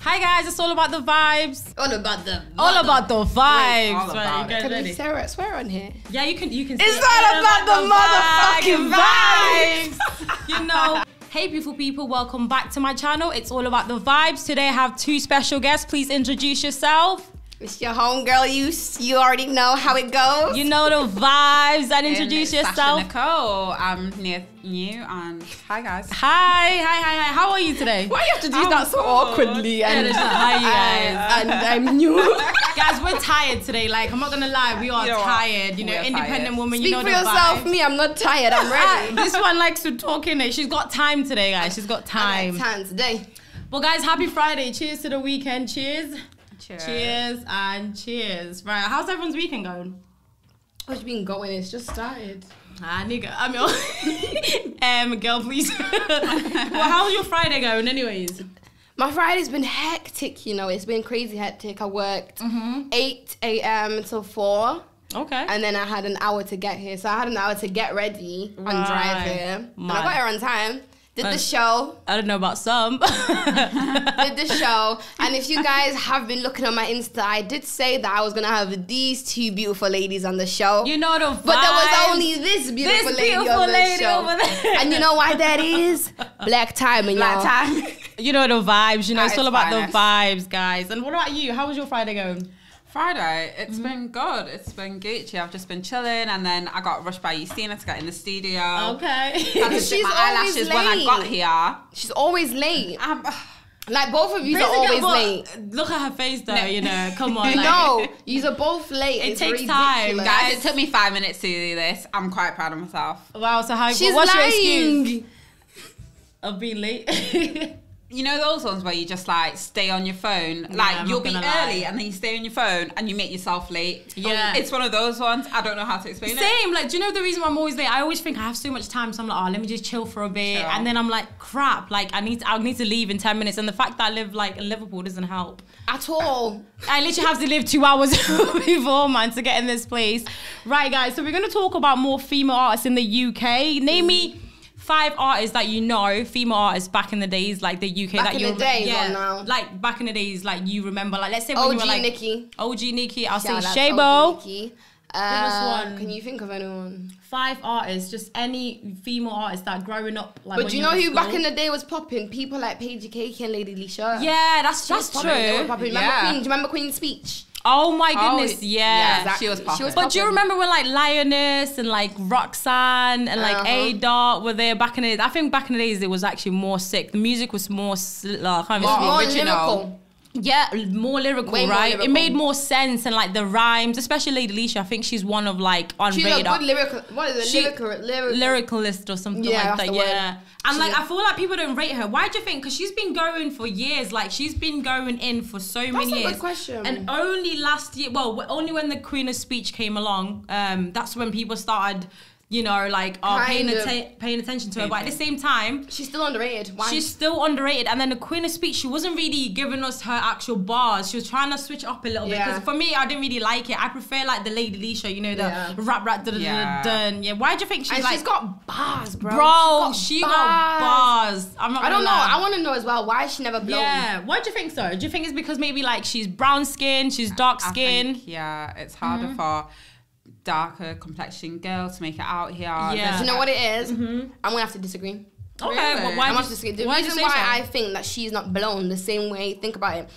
Hi guys, it's all about the vibes. All about the vibes. All about the vibes. All about Right, it. you guys Can we ready? swear on here? Yeah, you can. It's all about the motherfucking vibes. You know. Hey beautiful people, welcome back to my channel. It's all about the vibes. Today I have two special guests. Please introduce yourself. It's your homegirl. You already know how it goes. You know the vibes and introduce Sasha yourself. Nicole, I'm new and hi guys. Hi. How are you today? Why you have to do I'm that so good. awkwardly? And, it's not- hi, you guys. and I'm new. Guys, we're tired today. Like, I'm not gonna lie, we are You know what? tired. You know, We are independent tired. woman, Speak you know for the yourself. vibes. Me, I'm not tired. I'm ready. This one likes to talk in it. She's got time today, guys. She's got time. Time today. Well, guys, happy Friday. Cheers to the weekend. Cheers. Cheers. Cheers and cheers. Right, how's everyone's weekend going? What's been going? It's just started. Ah, nigga. I'm your girl, please. Well, how's your Friday going, anyways? My Friday's been hectic, you know. It's been crazy hectic. I worked 8 a.m. till 4. Okay. And then I had an hour to get here. So I had an hour to get ready and drive Right. here. And Mad. I got here on time. Did the But- show. I don't know about some. Did the show. And if you guys have been looking on my Insta, I did say that I was going to have these two beautiful ladies on the show. You know the vibes. But there was only this beautiful This lady beautiful on the lady show. over there. And you know why that is? Black timing, y'all. Time. You know the vibes. You know, it's That all is about finest. the vibes, guys. And what about you? How was your Friday going? Friday, it's been good. It's been Gucci. I've just been chilling and then I got rushed by Justina to get in the studio. Okay. Had to Because do she's my always eyelashes when I late. got here. She's always late. Um, Like, both of you are Basically, always but late. Look at her face, though. No. You know, come on. Like, No, you are both late. It It's takes ridiculous. time, guys, it took me 5 minutes to do this. I'm quite proud of myself. Wow. So how? She's what's your lying. excuse of being late? You know those ones where you just like stay on your phone? I'm Like not you'll be gonna lie. early and then you stay on your phone and you make yourself late. Yeah. It's one of those ones. I don't know how to explain it. Same. Like, do you know the reason why I'm always late? I always think I have so much time, so I'm like, oh, let me just chill for a bit, Chill. and then I'm like, crap. Like, I need to leave in 10 minutes, and the fact that I live like in Liverpool doesn't help. At all. I literally have to live 2 hours before, man, to get in this place. Right, guys, so we're going to talk about more female artists in the UK. Name me 5 artists that you know, female artists back in the days, like the UK. Back that in you the days or now? Like, back in the days, like, you remember. Like, let's say when you were OG like... Nikki. OG Nikki. I'll Shout say out Shabo. OG Nikki. one? Can you think of anyone? 5 artists, just any female artists that growing up, like, But when do you know were in who back school. in the day was popping? People like Paige Cake and Lady Leisha. Yeah, that's They were true. popping. Remember Yeah. Queen? Do you remember Queen's speech? Oh my Oh, goodness, yeah, yeah. she was popping. But do you remember when like Lioness and like Roxanne and like A-Dot were there back in the days? I think back in the days it was actually more sick. The music was more, I can't even More speak. More original. lyrical. Yeah, more lyrical, Way more right? lyrical. It made more sense and like the rhymes, especially Lady Leisha. I think she's one of like She's a unrated good lyrical. What is it? She- Lyrical. lyricalist or something Yeah, like that's that. the word. Yeah, and like She- I feel like people don't rate her. Why do you think? Because she's been going for years. Like she's been going in for so many a good years. question. And only last year, well, only when the Queen of Speech came along, that's when people started, you know, like paying attention to her. But at the same time, She's still underrated. Why? she's still underrated. And then the Queen of Speech, she wasn't really giving us her actual bars. She was trying to switch it up a little bit. Yeah. Because for me, I didn't really like it. I prefer like the Lady Leisha, you know, the Yeah. rap, Yeah. dun. Yeah. Why do you think she's and like? she's got bars, bro. Bro, she got bars. I'm not I don't gonna know. lie. I want to know as well why she never blown. Yeah. Why do you think so? Do you think it's because maybe like she's brown skin, she's dark I skin? think, yeah, it's harder for darker complexion girls to make it out here. Yeah. Do you know what it is? I'm gonna have to disagree. Okay, Really? but why I'm do gonna have to disagree. The why do you reason say why so? I think that she's not blown the same way. Think about it.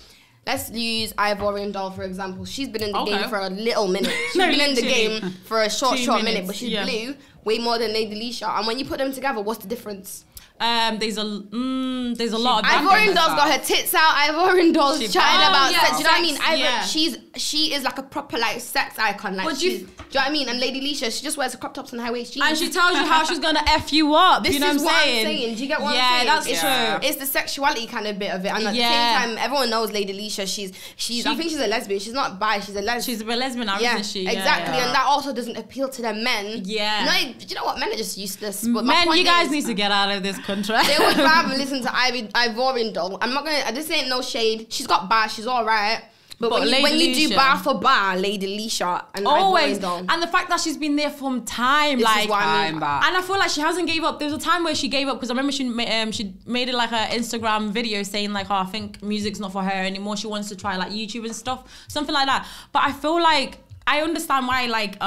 Let's use Ivorian Doll for example. She's been in the Okay. game for a little minute. She's No, been in the literally. game for a short 2 minute, minutes, but she's yeah. blue way more than Lady Leisha. And when you put them together, what's the difference? There's a lot of Ivorian Doll's got her tits out. Ivorian Doll's She- chatting Oh, about yeah, sex. Do you know what I mean? sex, yeah. She is like a proper like sex icon. Like But you- she's, do you know what I mean? And Lady Leisha, she just wears crop tops and high waist jeans. and she tells you how she's gonna F you up. This you know is what I'm what saying? I'm saying. Do you get what yeah, I'm saying? that's It's, true. it's the sexuality kind of bit of it. And at Yeah. the same time, everyone knows Lady Leisha. I think she's a lesbian. She's not bi, she's a lesbian. She's a lesbian now, yeah, isn't she? exactly. Yeah. And that also doesn't appeal to the men. Yeah. No, do you know what? Men are just useless. But my Men, point you guys is, need to get out of this country. they would rather listen to Ivorian Doll. I'm not gonna. This ain't no shade. She's got bars. She's all right. But Lady when you do Leisha- bar for bar, Lady Leisha and always, Ivorian and the fact that she's been there from time, This like, is what I mean. Back. and I feel like she hasn't gave up. There was a time where she gave up because I remember she made it like her Instagram video saying like, oh, I think music's not for her anymore. She wants to try like YouTube and stuff, something like that. But I feel like I understand why like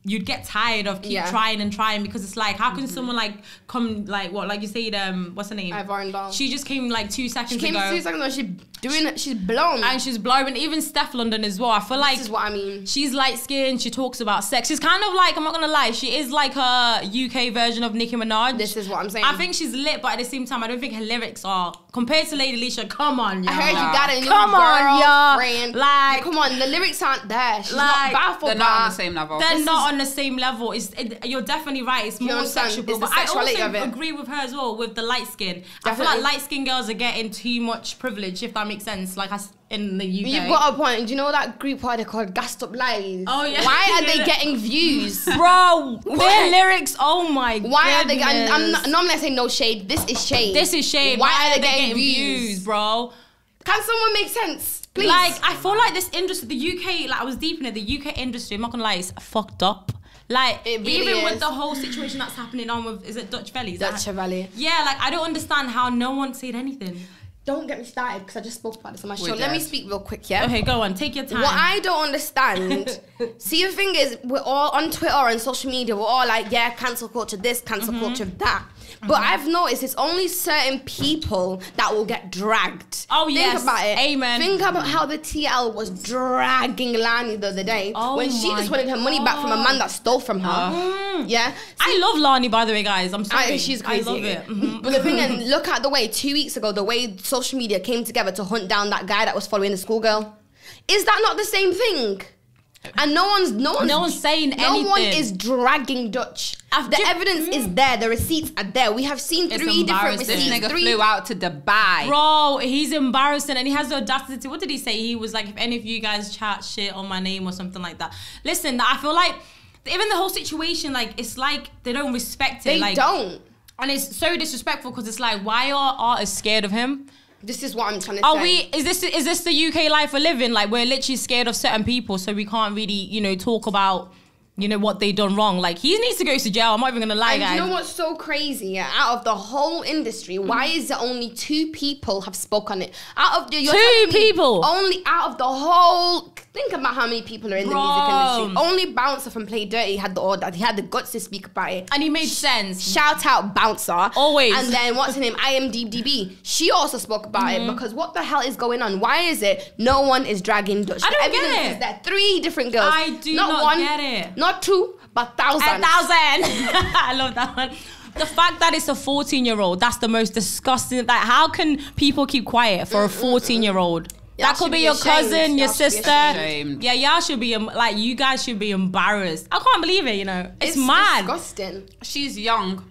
you'd get tired of keep trying and trying, because it's like, how can someone like come like what, like you said, what's her name? Ivorian Doll. She just came like 2 seconds She came ago. 2 seconds ago. She's blown. And she's blowing. Even Steph London as well. I feel like This is what I mean. she's light skinned. She talks about sex. She's kind of like, I'm not gonna lie, she is like her UK version of Nicki Minaj. This is what I'm saying. I think she's lit, but at the same time, I don't think her lyrics are compared to Lady Leisha. Come on, y'all. I heard you got a new Come on, y'all. girlfriend. Like, come on, the lyrics aren't there. She's like, not bar for They're bar. not on the same level. they're not on the same level. You're definitely right. It's more understand? sexual. It's the But I sexuality also of it. agree with her as well with the light skin. I feel Definitely. like light skinned girls are getting too much privilege, if that makes sense. Like in the UK. You've got a point. Do you know that group what they called Gassed Up Lies? Oh, yeah. Why are they getting views? Bro, Why? their lyrics, oh my god. Why are they getting... normally I say no shade. This is shade. This is shade. Why are they getting views? bro? Can someone make sense? Please. Like, I feel like this industry, the UK, like I was deep in it, the UK industry, I'm not gonna lie, it's fucked up. Like, It really even is. with the whole situation that's happening on with, is it Dutch Valley? Dutch Valley. Yeah, like, I don't understand how no one said anything. Don't get me started because I just spoke about this on my We show. Let me did. speak real quick, yeah? Okay, go on, take your time. What I don't understand, see, the thing is, we're all on Twitter and social media, we're all like, yeah, cancel culture this, cancel culture that. But I've noticed it's only certain people that will get dragged. Oh, Think yes. about it. Amen. Think about how the TL was dragging Lani the other day Oh when she my just wanted her money back from a man that stole from her. Yeah. I love Lani, by the way, guys. I'm sorry. She's crazy. I love it. Mhm. But the thing is, look at the way 2 weeks ago, the way social media came together to hunt down that guy that was following the schoolgirl. Is that not the same thing? And no one's saying no one anything. is dragging Dutch. I've The ju- evidence is there. The receipts are there. We have seen It's 3 different embarrassing. This receipts. nigga 3 flew out to Dubai. Bro, he's embarrassing and he has the audacity. What did he say? He was like, if any of you guys chat shit on my name or something like that. Listen, I feel like even the whole situation, like, it's like they don't respect it. They like, don't. And it's so disrespectful because it's like, why are artists scared of him? This is what I'm trying to Are say. we? Is this the UK life we're living? Like, we're literally scared of certain people, so we can't really, talk about, what they done wrong. Like, he needs to go to jail. I'm not even gonna lie, And guys. you know what's so crazy? Yeah? Out of the whole industry, why is it only 2 people have spoke on it? Out of the you're 2 telling me people? Only out of the whole. Think about how many people are in the music Bro. industry. Only Bouncer from Play Dirty had the order. He had the guts to speak about it. And he made sense. Shout out Bouncer. Always. And then what's her name? IMDb. She also spoke about it because what the hell is going on? Why is it no one is dragging Dutch? I don't The evidence get it. is there. 3 different girls. I do not one, get it. Not 2, but thousands. 1,000. I love that one. The fact that it's a 14-year-old, that's the most disgusting. Like, how can people keep quiet for a 14-year-old? Y'all That could should be be your ashamed. cousin, your Y'all should be sister. ashamed. Yeah, y'all should be, like, you guys should be embarrassed. I can't believe it, It's mad. Disgusting. She's young.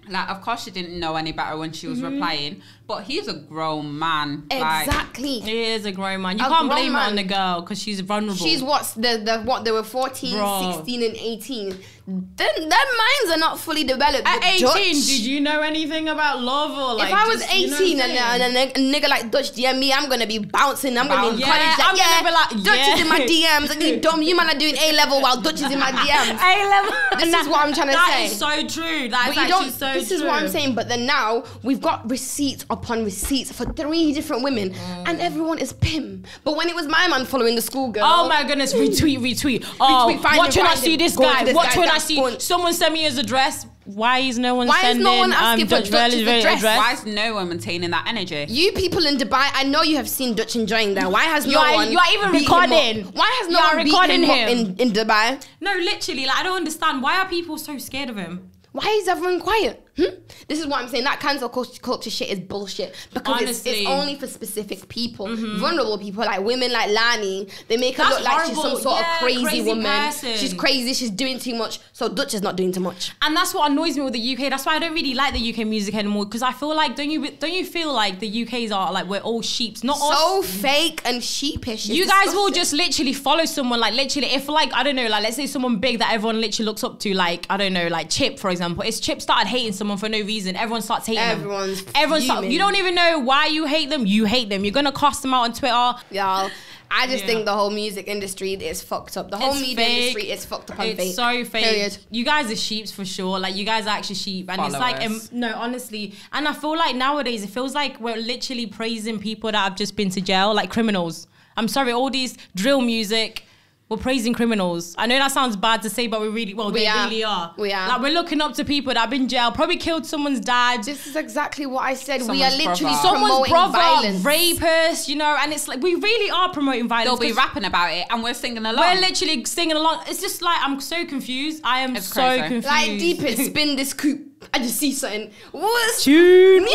Like, of course she didn't know any better when she was replying, but he's a grown man. Like, Exactly. He is a grown man. You A can't grown blame it on man. the girl because she's vulnerable. She's what's what they were 14, Bro. 16 and 18. Their minds are not fully developed. At But 18, Dutch, did you know anything about love or like? if I was just, you know 18 what I'm saying? and a nigga like Dutch DM me, I'm gonna be bouncing. I'm gonna be in Yeah, college. Like, I'm gonna be like, Dutch is in my yeah. DMs. And you dumb, you man are doing A level while Dutch is in my DMs. A-level. This is what I'm trying to That say. is so true. That is But you actually don't. so This true. is what I'm saying. But then now we've got receipts upon receipts for 3 different women, and everyone is pim. But when it was my man following the schoolgirl, Oh my goodness, retweet. Oh, Retweet, find watch him, when I find see him. this Go to guy. this Watch guy, when I that's see going- someone send me his address. Why is no one Why is sending no one asking for Dutch Valley's Dutch's address? why is no one maintaining that energy? you people in Dubai, I know you have seen Dutch enjoying there. Why has You no are- one? you are even beat him up? recording. Why has no You are one beat recording him, him. up in Dubai? No, literally, like I don't understand. Why are people so scared of him? Why is everyone quiet? This is what I'm saying. That cancel culture shit is bullshit because it's Honestly. only for specific people, vulnerable people like women like Lani. They make her That's look like she's some horrible. sort Yeah, of crazy crazy woman. person. She's crazy. She's doing too much. So Dutch is not doing too much. And that's what annoys me with the UK. That's why I don't really like the UK music anymore because I feel like don't you feel like the UK's are like we're all sheeps, not So us. fake and sheepish. It's You guys will disgusting. just literally follow someone like literally if like I don't know like let's say someone big that everyone literally looks up to like I don't know like Chip for example. If Chip started hating someone for no reason, everyone starts hating Everyone's them. Everyone fuming. you don't even know why you hate them. You hate them. You're gonna cross them out on Twitter. Y'all, I just Yeah. think the whole music industry is fucked up. The whole It's media fake. industry is fucked up and It's fake. so fake. Period. You guys are sheeps for sure. Like you guys are actually sheep, and it's like Followers. no, honestly. And I feel like nowadays it feels like we're literally praising people that have just been to jail, like criminals. I'm sorry, all these drill music. We're praising criminals. I know that sounds bad to say, but they really are. We are. Like we're looking up to people that have been in jail, probably killed someone's dad. This is exactly what I said. We Someone's are literally brother. Someone's promoting brother, violence. rapist, you know, and it's like we really are promoting violence. They'll be 'cause rapping about it, and we're singing along. we're literally singing along. It's just like I'm so confused. I am It's so crazy. confused. Like deep it, spin this coupe. I just see something. What's Tune.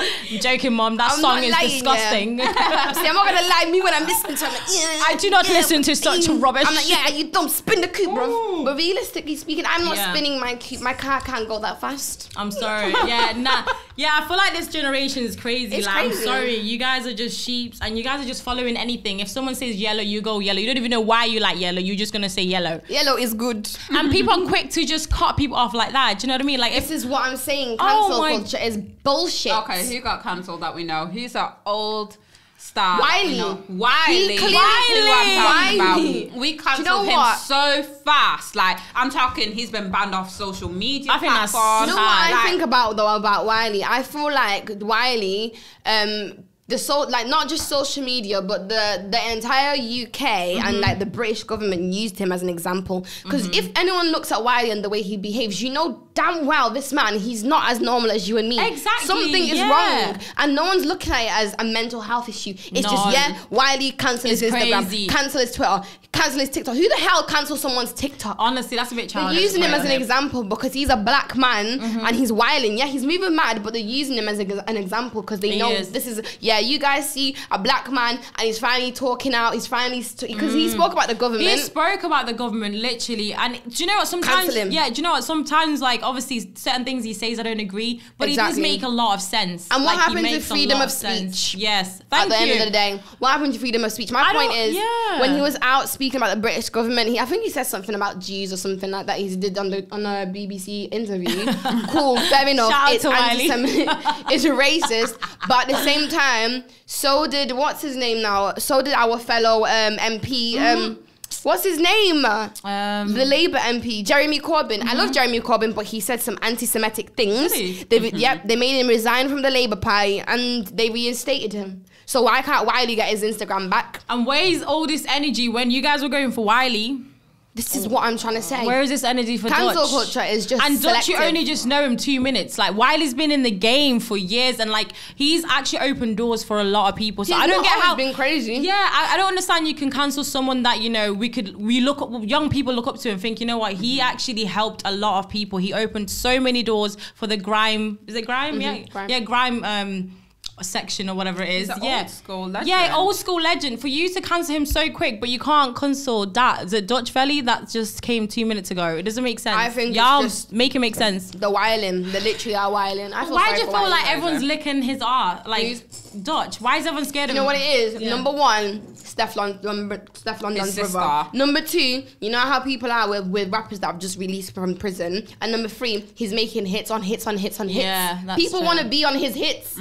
I'm joking, Mom. That I'm song not is lying, disgusting. See, I'm not gonna lie. Me when I'm listening to, it, I'm like, yeah, I do not listen to such rubbish. I'm like, yeah, you don't spin the coupe, bro. Ooh. But realistically speaking, I'm not Yeah. spinning my coupe. My car can't go that fast. I'm sorry. Yeah, nah. Yeah, I feel like this generation is crazy. It's like, crazy. I'm sorry. You guys are just sheeps and you guys are just following anything. If someone says yellow, you go yellow. You don't even know why you like yellow. You're just going to say yellow. Yellow is good. And people are quick to just cut people off like that. Do you know what I mean? Like, This if is what I'm saying. Oh Cancel my- culture is bullshit. Okay, who got cancelled that we know? Who's an old star? that we Wiley. know? Wiley. He clearly- Who I'm talking Wiley. about. We Do cancelled you know him what? so fast. Like, I'm talking, he's been banned off social media I think that's platforms. You know what I Like, think about though about Wiley? I feel like Wiley, not just social media, but the entire UK and like the British government used him as an example. Because if anyone looks at Wiley and the way he behaves, you know damn well this man, he's not as normal as you and me. Exactly, Something is yeah. wrong, and no one's looking at it as a mental health issue. It's No. just Wiley cancel his It's Instagram, crazy. cancel his Twitter, cancel his TikTok. Who the hell cancels someone's TikTok? honestly, that's a bit They're childish. using him as an but- example because he's a black man and he's wilding. Yeah, he's moving mad, but they're using him as an example because they He know is. this is, you guys see a black man and he's finally talking out. He's finally, because he spoke about the government. He spoke about the government literally, and do you know what? Sometimes, Cancel him. yeah. Do you know what? Sometimes, like obviously, certain things he says I don't agree, but Exactly. he does make a lot of sense. And what Like, he happens with makes a freedom lot of sense. speech? Yes, At thank the you. end of the day, what happened to freedom of speech? My I point don't- is, yeah. when he was out speaking about the British government, I think he said something about Jews or something like that. He did on a BBC interview. Cool, fair enough. Shout out It's to Wiley. anti-Semitic, it's racist, but at the same time, so did what's his name now? So did our fellow MP. What's his name? The Labour MP, Jeremy Corbyn. I love Jeremy Corbyn, but he said some anti-Semitic things. Did he? They made him resign from the Labour Party and they reinstated him. So why can't Wiley get his Instagram back? And where's all this energy when you guys were going for Wiley? This is what I'm trying to say. Where is this energy for Cancel Dutch? culture is just and Dutch, you selective. only just know him 2 minutes. Like Wiley's been in the game for years, and like he's actually opened doors for a lot of people. So He's I don't not get always how been crazy. Yeah, I don't understand. You can cancel someone that we look up, young people look up to and think, you know what, he actually helped a lot of people. He opened so many doors for the grime. Is it grime? Yeah, grime. yeah, grime. Section or whatever it is. He's an Yeah, old school legend. Yeah, old school legend. For you to cancel him so quick, but you can't cancel that. The Dutch Valley that just came 2 minutes ago. It doesn't make sense. I think it's y'all just- make it make sense. The Wiling, they literally are Wiling. I feel Why sorry do you for feel Wiley. like everyone's licking his art? Like Who's- Dutch. Why is everyone scared of You him? know what it is? Yeah. Number one, Steph London's sister. brother. Number two, you know how people are with rappers that have just released from prison. And number three, he's making hits on hits on hits on hits. Yeah, that's people true. want to be on his hits.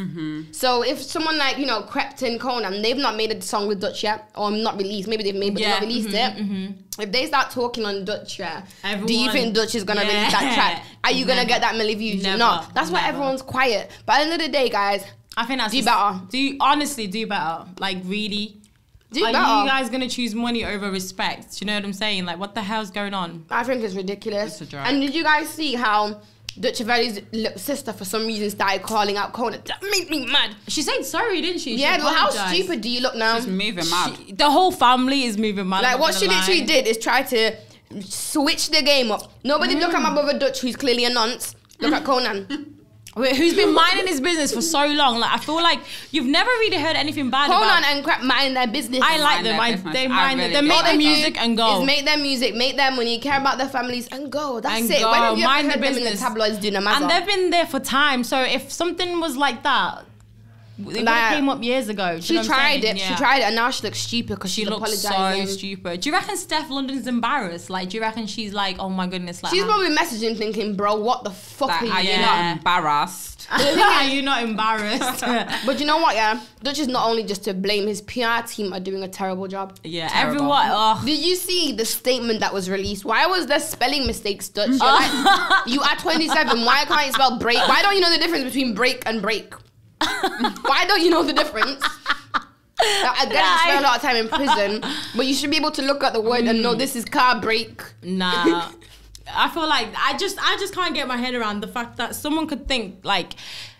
So if someone like, Krypton, Conan, they've not made a song with Dutch yet, or not released, maybe they've made, but Yeah, they've not released it. If they start talking on Dutch, do you Everyone- think Dutch is gonna Yeah. release that track? Are you gonna Never. get that many views? You're Never. not. That's why Never. everyone's quiet. But at the end of the day, guys, I think that's Do better. Honestly, do better. Like really. do Are better. you guys gonna choose money over respect? Do you know what I'm saying? Like, what the hell's going on? I think it's ridiculous. It's a joke. And did you guys see how Dutch Valley's little sister, for some reason, started calling out Conan? That made me mad. She said sorry, didn't she? She Yeah, well, how apologized. stupid do you look now? She's moving mad. The whole family is moving mad. Like, I'm what not she gonna literally lie. did is try to switch the game up. Nobody look at my brother Dutch, who's clearly a nonce. Look at Conan. Wait, who's been minding his business for so long? Like, I feel like you've never really heard anything bad Conan about. and Crap mind their business. I like Mind them. their business. They I mind really They do. make All their they do music and go. Is make their music, make their money, care about their families, and go. That's And it. go. When have you Mind ever the heard them in the business. tabloids doing a And mazza? they've been there for time. So if something was like that, It Like, came up years ago. Do you She know what I'm tried saying? it. Yeah. She tried it, and now she looks stupid because She she's looks so apologizing. stupid. Do you reckon Steph London's embarrassed? Like, do you reckon she's like, oh my goodness, like, She's probably messaging thinking, bro, what the fuck Like, are are you you doing? not embarrassed? are you not embarrassed? But you know what, yeah? Dutch is not only just to blame. His PR team are doing a terrible job. Yeah, Terrible. everyone. Oh. Did you see the statement that was released? Why was there spelling mistakes, Dutch? You're like, you are 27. Why can't you spell break? Why don't you know the difference between break and break? Why don't you know the difference? I guess you spent a lot of time in prison, but you should be able to look at the word and know this is car break. Nah. I feel like I just can't get my head around the fact that someone could think like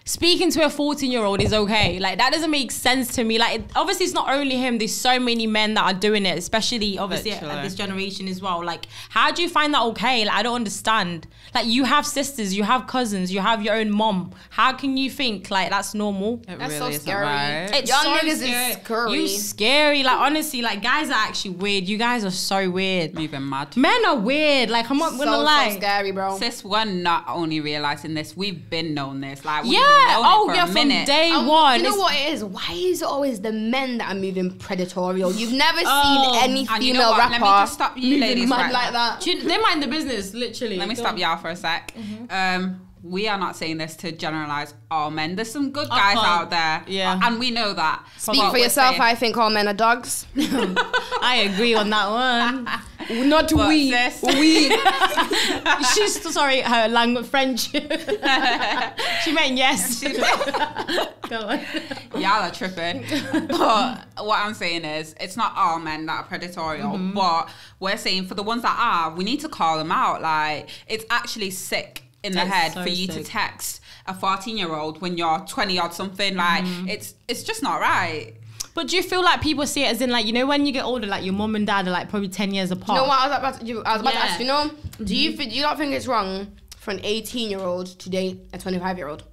speaking to a 14-year-old is okay. Like, that doesn't make sense to me. Like, obviously it's not only him, there's so many men that are doing it, especially obviously at this generation as well. Like, how do you find that okay? Like, I don't understand. Like, you have sisters, you have cousins, you have your own mom. How can you think like that's normal? It That's really so isn't scary. right. It's Young so niggas is scary. scary. You scary. Like, honestly, like, guys are actually weird. You guys are so weird. Moving mad. Men are weird. Like, I'm not gonna lie. So scary, bro. Sis, we're not only realizing this, we've been known this. Like, we've Yeah. known it Oh, for yeah. a From minute. day You one. know It's- what it is? Why is it always the men that are moving predatorial? You've never Oh, seen any And you female know what? rapper Let me just stop you moving ladies mad right like now. that. They mind the business, literally. Let me Go stop on. y'all for a sec. We are not saying this to generalize all men. There's some good Of guys course. out there. Yeah. And we know that. Speak But for we're yourself. saying- I think all men are dogs. I agree on that one. Not What, we. sis? We. She's sorry, her language French. She meant yes. Go on. Y'all are tripping. But what I'm saying is, it's not all men that are predatorial, but we're saying for the ones that are, we need to call them out. Like, it's actually sick in the It's head so for you to sick. text a 14-year-old when you're 20 or something. Like, it's just not right. But do you feel like people see it as in, like, you know, when you get older, like your mum and dad are like probably 10 years apart? You know what I was about to, I was about to Yeah. ask, you know, do you not think it's wrong for an 18-year-old to date a 25-year-old?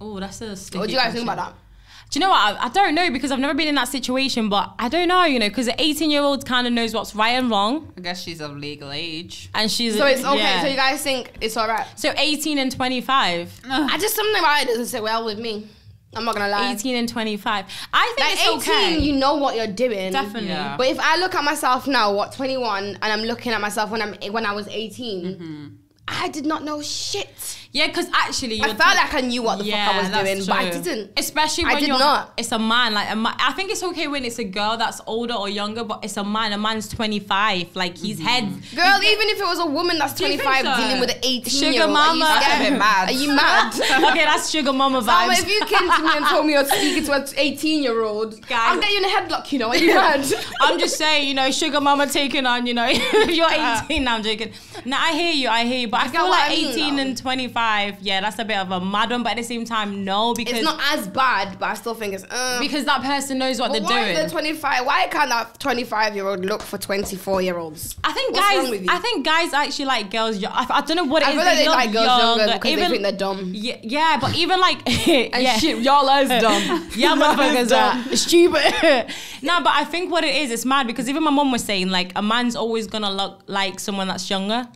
Oh, that's a sticky What do you guys think question. about that? Do you know what? I don't know because I've never been in that situation, but I don't know, you know, because the 18-year-old kind of knows what's right and wrong. I guess she's of legal age. And she's... So it's okay. yeah. So you guys think it's all right? So 18 and 25. I just something about it doesn't sit well with me. I'm not gonna lie. 18 and 25. I think Like it's 18, okay. you know what you're doing. Definitely. Yeah. But if I look at myself now, 21, and I'm looking at myself when I was 18, I did not know shit. Yeah, because actually... I you're felt like I knew what the fuck I was that's doing, but I true. didn't. Especially I when did you're... not. It's a man. Like, I think it's okay when it's a girl that's older or younger, but it's a man. A man's 25. Like, his head... Girl, even if it was a woman that's Do you think 25 so? dealing with an 18-year-old, Sugar mama. Are you, That's a bit mad. Are you mad? Okay, that's sugar mama Salma, vibes. if you came to me and told me you're speaking to an 18-year-old, Guys. I'll get you in a headlock, you know. Are you mad? I'm just saying, you know, sugar mama taking on, you know, if you're 18, no, I'm joking. No, I hear you, but I get feel what like I mean, 18 though. and 25, yeah, that's a bit of a mad one, but at the same time, no, because It's not as bad, but I still think it's... because that person knows what But they're why doing. is the 25? Why can't that 25-year-old look for 24-year-olds? I think What's wrong with you? I think guys actually like girls. I don't know what it I is. feel like they love like girls younger because even, they think they're dumb. Yeah, but even like And yeah. shit, y'all is dumb. Yeah, motherfuckers are stupid. No, but I think what it is, it's mad because even my mom was saying like a man's always gonna look like someone that's younger.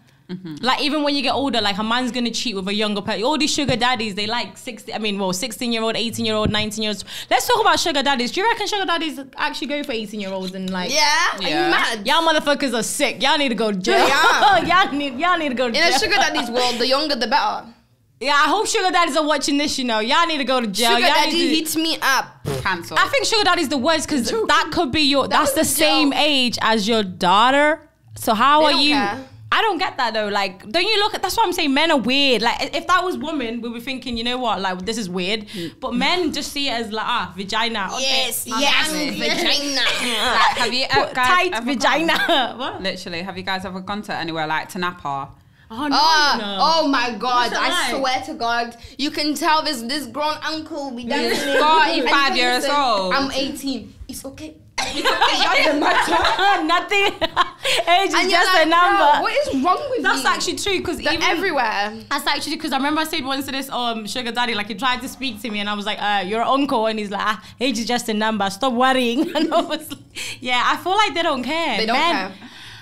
Like even when you get older, like a man's gonna cheat with a younger person. All these sugar daddies, they like 16-year-old, 18-year-old, 19-year-olds. Let's talk about sugar daddies. Do you reckon sugar daddies actually go for 18-year-olds and like? Yeah? Are Yeah. you mad? Y'all motherfuckers are sick. Y'all need to go to jail. Yeah. y'all need to go to In jail. a sugar daddy's world, the younger the better. Yeah, I hope sugar daddies are watching this, you know. Y'all need to go to jail. Sugar Y'all daddy need to- hits me up. Cancel. I think sugar daddy's the worst because that could be that's the was a same joke. age as your daughter. So how They are don't you? care. I don't get that though. Like, don't you look at? That's what I'm saying. Men are weird. Like, if that was women, we were thinking, you know what? Like, this is weird. But men just see it as like, vagina. Okay. Yes, I'm young happy. vagina. Like, have you guys Tight ever vagina. gone- What? Literally, have you guys ever gone to anywhere like to Napa? Oh no. Oh my God! What's it I like? swear to God, you can tell this grown uncle be dancing. He's 45 And you years listen, old. I'm 18. It's okay. It doesn't matter. Nothing. Age is And you're just like, a number. bro, what is wrong with That's you? actually true because They're even everywhere. That's actually because I remember I said once to this sugar daddy, like he tried to speak to me and I was like, you're an uncle, and he's like, age is just a number, stop worrying. And I was like, yeah, I feel like they don't care. They don't care.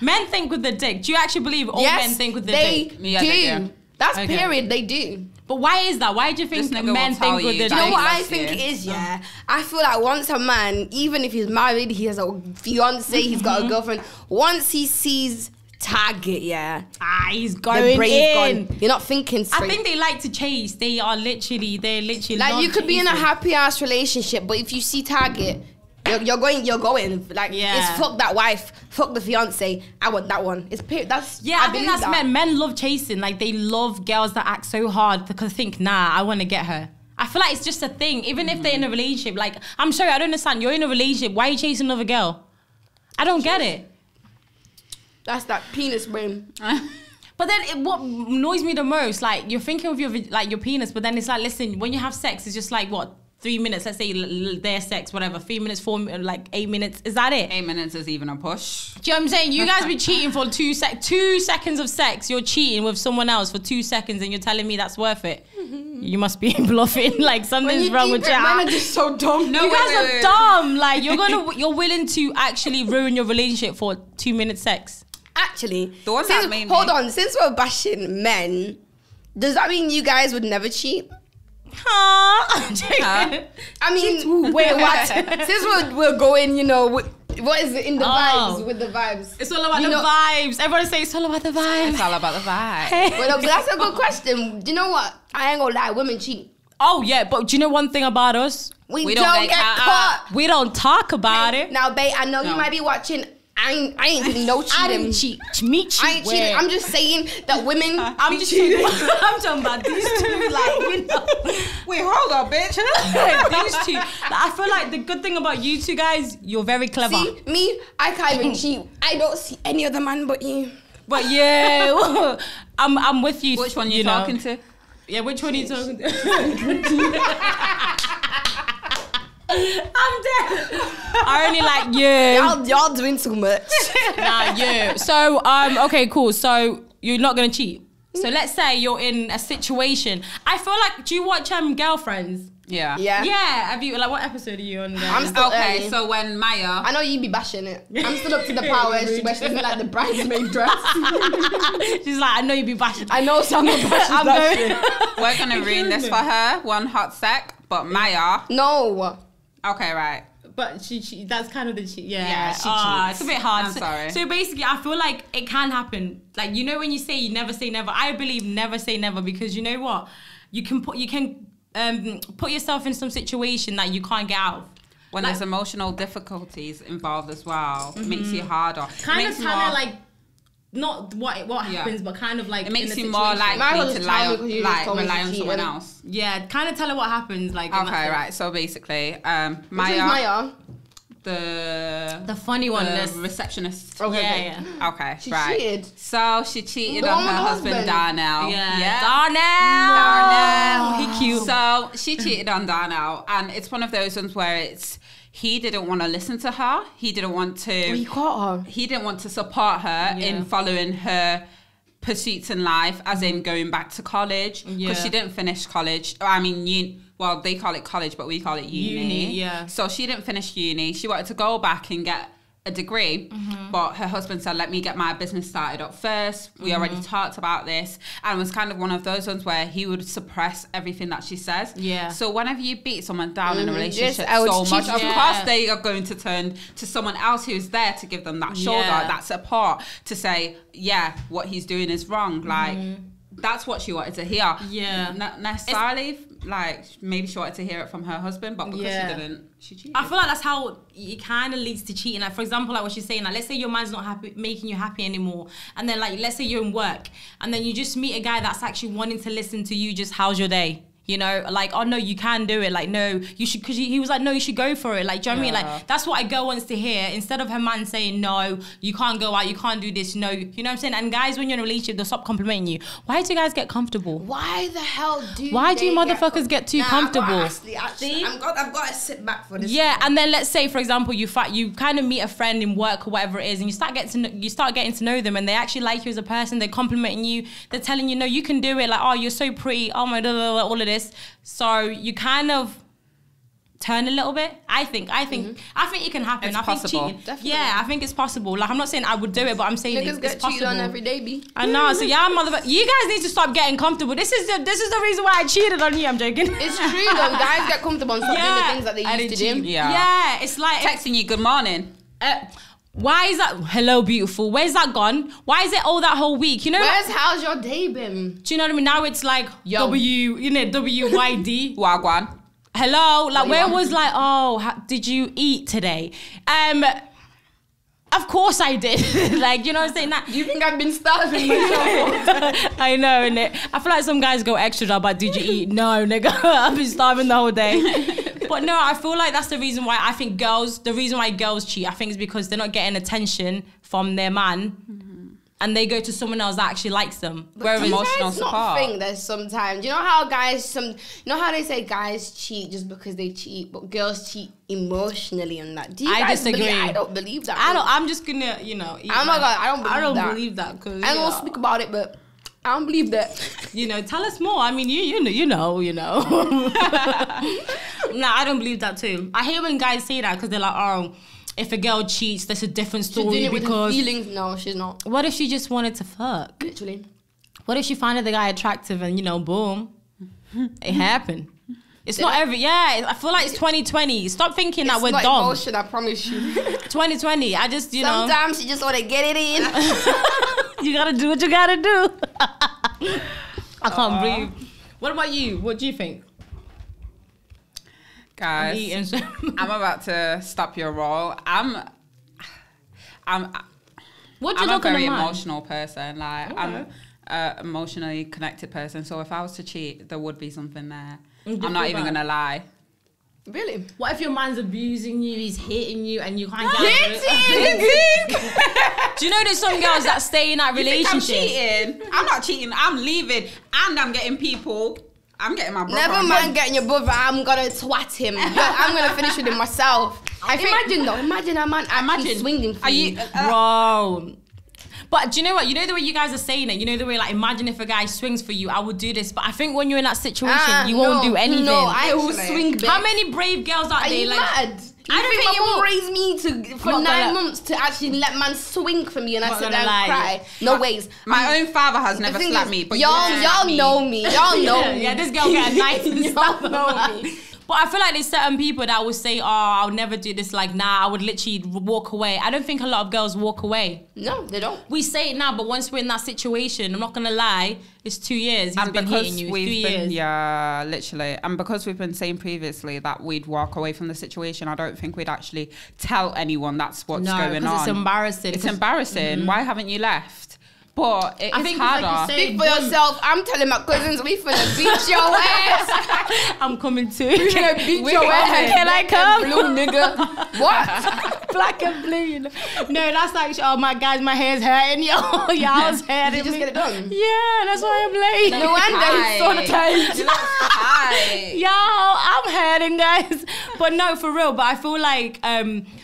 Men think with the dick. Do you actually believe all men think with the they dick? Yeah, do. they do. That's Okay. period. They do. But why is that? Why do you think This nigga men will tell think with you the You know that what he I loves think you. it is, yeah? I feel like once a man, even if he's married, he has a fiance, he's got a girlfriend, once he sees target, yeah, he's the going brain's in. gone. You're not thinking straight. I think they like to chase. They're literally like love you could be in a chasing. happy ass relationship, but if you see target, you're going. Like Yeah. it's fuck that wife, fuck the fiance. I want that one. It's that's Yeah, I think believe that's that. men. Men love chasing. Like they love girls that act so hard because think, nah, I want to get her. I feel like it's just a thing. Even if they're in a relationship, like I'm sorry, I don't understand. You're in a relationship. Why are you chasing another girl? I don't get it. That's that penis brain. But then what annoys me the most, like you're thinking of your penis, but then it's like, listen, when you have sex, it's just like what 3 minutes. Let's say their sex, whatever, 3 minutes, 4 minutes, like 8 minutes. Is that it? 8 minutes is even a push. Do you know what I'm saying? You guys be cheating for 2 seconds of sex. You're cheating with someone else for 2 seconds, and you're telling me that's worth it. You must be bluffing. Like something's wrong with you. Men are just so dumb. No, You wait, guys wait, are wait. dumb. Like you're willing to actually ruin your relationship for 2 minutes sex. Actually, The one that made me- hold on. Since we're bashing men, does that mean you guys would never cheat? Huh? I mean, wait, what? Since we're going, you know, what is it in the vibes with the vibes? It's all about You the know- vibes. Everybody say it's all about the vibes. It's all about the vibe. Well, no, that's a good question. Do you know what? I ain't gonna lie, women cheat. Oh yeah, but do you know one thing about us? We don't don't get get caught. caught. We don't talk about it. Now, babe, I know No. you might be watching. I ain't doing no cheating. I didn't cheat. Me cheat. I ain't cheating. I'm just saying that women. I'm just talking. I'm talking about these two. Like you know, Wait, hold on, bitch. these two. Like, I feel like the good thing about you two guys, you're very clever. See me, I can't even cheat. I don't see any other man but you. But yeah, I'm with you. Which one you know. talking to? Yeah, which one are you talking to? I'm dead. I only like you. Y'all doing too much. Nah, you. So, okay, cool. So you're not gonna cheat. So let's say you're in a situation. I feel like, do you watch Girlfriends? Yeah. Yeah. Yeah. Have you, like, what episode are you on? There? I'm still Okay, early. so when Maya... I know you be bashing it. I'm still up to the part where she doesn't like the bridesmaid dress. She's like, I know you be bashing. I know some of I'm that going. shit. We're going to ruin this for her, one hot sec, but Maya... No. Okay, right. But she that's kind of the cheat. Yeah, Yeah, she It's cheats. a bit hard. I'm So- sorry. So basically, I feel like it can happen. Like, you know, when you say you never say never, I believe never say never, because you know what, you can put yourself in some situation that you can't get out of. When Like- there's emotional difficulties involved as well, it makes you harder. Kind Makes of you tell her more- like not what Yeah. happens, but kind of like It makes in a you more situation. Might as well likely to just tell me because you just like told me rely to on cheat someone and- else. Yeah, kind of tell her what happens. Like in that Okay, sense. right. So basically, Which is Maya, Maya. the funny one. the That's, receptionist. Okay. yeah. Okay, She right. cheated. So she cheated The on one her with the husband, husband. Darnell. Yeah. Darnell. He cute. So she cheated on Darnell, and it's one of those ones where it's he didn't want to listen to her. He didn't want to. We caught her. He didn't want to support her Yeah. in following her pursuits in life, as in going back to college, because Yeah. she didn't finish college. I mean, well, they call it college, but we call it uni. Yeah. So she didn't finish uni. She wanted to go back and get a degree, but her husband said, let me get my business started up first. We already talked about this, and it was kind of one of those ones where he would suppress everything that she says. Yeah. So whenever you beat someone down in a relationship Yes, I would so much, cheat. of Yeah. course they are going to turn to someone else who's there to give them that shoulder, Yeah. that support, to say, yeah, what he's doing is wrong. Like, that's what she wanted to hear. Yeah. Not necessarily, like, maybe she wanted to hear it from her husband, but because Yeah. she didn't, she cheated. I feel like that's how it kind of leads to cheating. Like, for example, like what she's saying, like, let's say your man's not happy, making you happy anymore. And then, like, let's say you're in work and then you just meet a guy that's actually wanting to listen to you, just how's your day? You know, like, oh no, you can do it. Like, no, you should, because he was like, no, you should go for it. Like, do you know what I mean? Yeah. Like, that's what a girl wants to hear. Instead of her man saying, no, you can't go out, you can't do this, no. You know what I'm saying? And guys, when you're in a relationship, they'll stop complimenting you. Why do you guys get comfortable? Why the hell do Why do you they motherfuckers get too comfortable? Actually, See? I've got to sit back for this. Yeah, and then let's say, for example, you kind of meet a friend in work or whatever it is, and you start getting to know them, and they actually like you as a person. They're complimenting you. They're telling you, no, you can do it. Like, oh, you're so pretty. Oh my, blah, blah, blah, all of this. So you kind of turn a little bit. I think it can happen. It's I think possible. cheating. Definitely. Yeah, I think it's possible. Like I'm not saying I would do it, but I'm saying Niggas it's get possible. cheated on every day, B. I know. So yeah, motherfucker, you guys need to stop getting comfortable. This is the reason why I cheated on you. I'm joking. It's true though. Guys get comfortable and stop doing the things that they I used to didn't do. cheat. Yeah. Yeah, it's like Texting you good morning. why is that? Hello, beautiful. Where's that gone? Why is it all that whole week? You know? How's your day been? Do you know what I mean? Now it's like Yo. WYD. Wagwan. Hello, like What where you want? was like, did you eat today? Of course I did. Like, you know what I'm saying? That Do you think I've been starving myself? I know, innit? I feel like some guys go extra about did you eat? No, nigga, I've been starving the whole day. But no, I feel like that's the reason why I think the reason why girls cheat, I think is because they're not getting attention from their man. And they go to someone else that actually likes them. Whereas Do you emotional guys not support. think there's sometimes, you know how they say guys cheat just because they cheat, but girls cheat emotionally and that. Do you I guys disagree. believe? I don't believe that. I'm just gonna, eat Oh my God, I don't believe that. believe that because I won't speak about it, but I don't believe that. you know, tell us more. I mean, you know. No, I don't believe that too. I hate when guys say that because they're like, oh, if a girl cheats, that's a different She's story doing it with her because feelings. No, she's not. what if she just wanted to fuck? Literally. What if she found the guy attractive and boom, it happened. It's not I feel like it's 2020. Stop thinking that It's we're not dumb. emotion, I promise you. 2020. I just, you know, Sometimes you just want to get it in. you gotta do what you gotta do. I can't breathe. What about you? What do you think? Guys, I'm about to stop your roll. I'm What you a looking very at mine? emotional person. Like I'm a emotionally connected person. So if I was to cheat, there would be something there. I'm not even gonna lie. Really? What if your man's abusing you, he's hitting you, and you can't get Hitting? Do you know there's some girls that stay in that I'm relationship? cheating. I'm not cheating. I'm leaving, and I'm getting people. I'm getting my brother. Never on mind board. getting your brother, I'm gonna twat him. I'm gonna finish with him myself. Imagine a man actually swinging for Are you. you? Bro. But do you know what? You know the way you guys are saying it? You know the way, like, imagine if a guy swings for you, I would do this. But I think when you're in that situation, you won't do anything. No, I will Actually. swing back. How many brave girls out Are there? you Like, mad? I don't think my you mum will. raised me for I'm not 9 gonna- months to actually let man swing for me and I Not sit gonna there and lie. cry. No ways. My own father has The never thing slapped is, me, but y'all know me. Y'all know me. yeah, this girl get a knife and Y'all stuff. know me. But I feel like there's certain people that will say, oh, I'll never do this. Like, nah, I would literally walk away. I don't think a lot of girls walk away. No, they don't. We say it now, but once we're in that situation, I'm not going to lie, it's 2 years. He's been hitting you. It's 3 years. Yeah, literally. And because we've been saying previously that we'd walk away from the situation, I don't think we'd actually tell anyone that's what's No, going because on. it's embarrassing. It's embarrassing. Why haven't you left? But it I is think, like harder. you say- Speak for yourself. I'm telling my cousins we finna beat your ass. I'm coming too. We finna beat We your ass. coming. Can I Black and come? Blue nigga. What? Black and blue, you know. No, that's like, oh my guys, my hair's hurting, yo. Y'all's hurting. Did you just get it done? Yeah, that's why I'm late. No wonder he's so tight. You look tight. Yo, I'm hurting, guys. But no, for real. But I feel like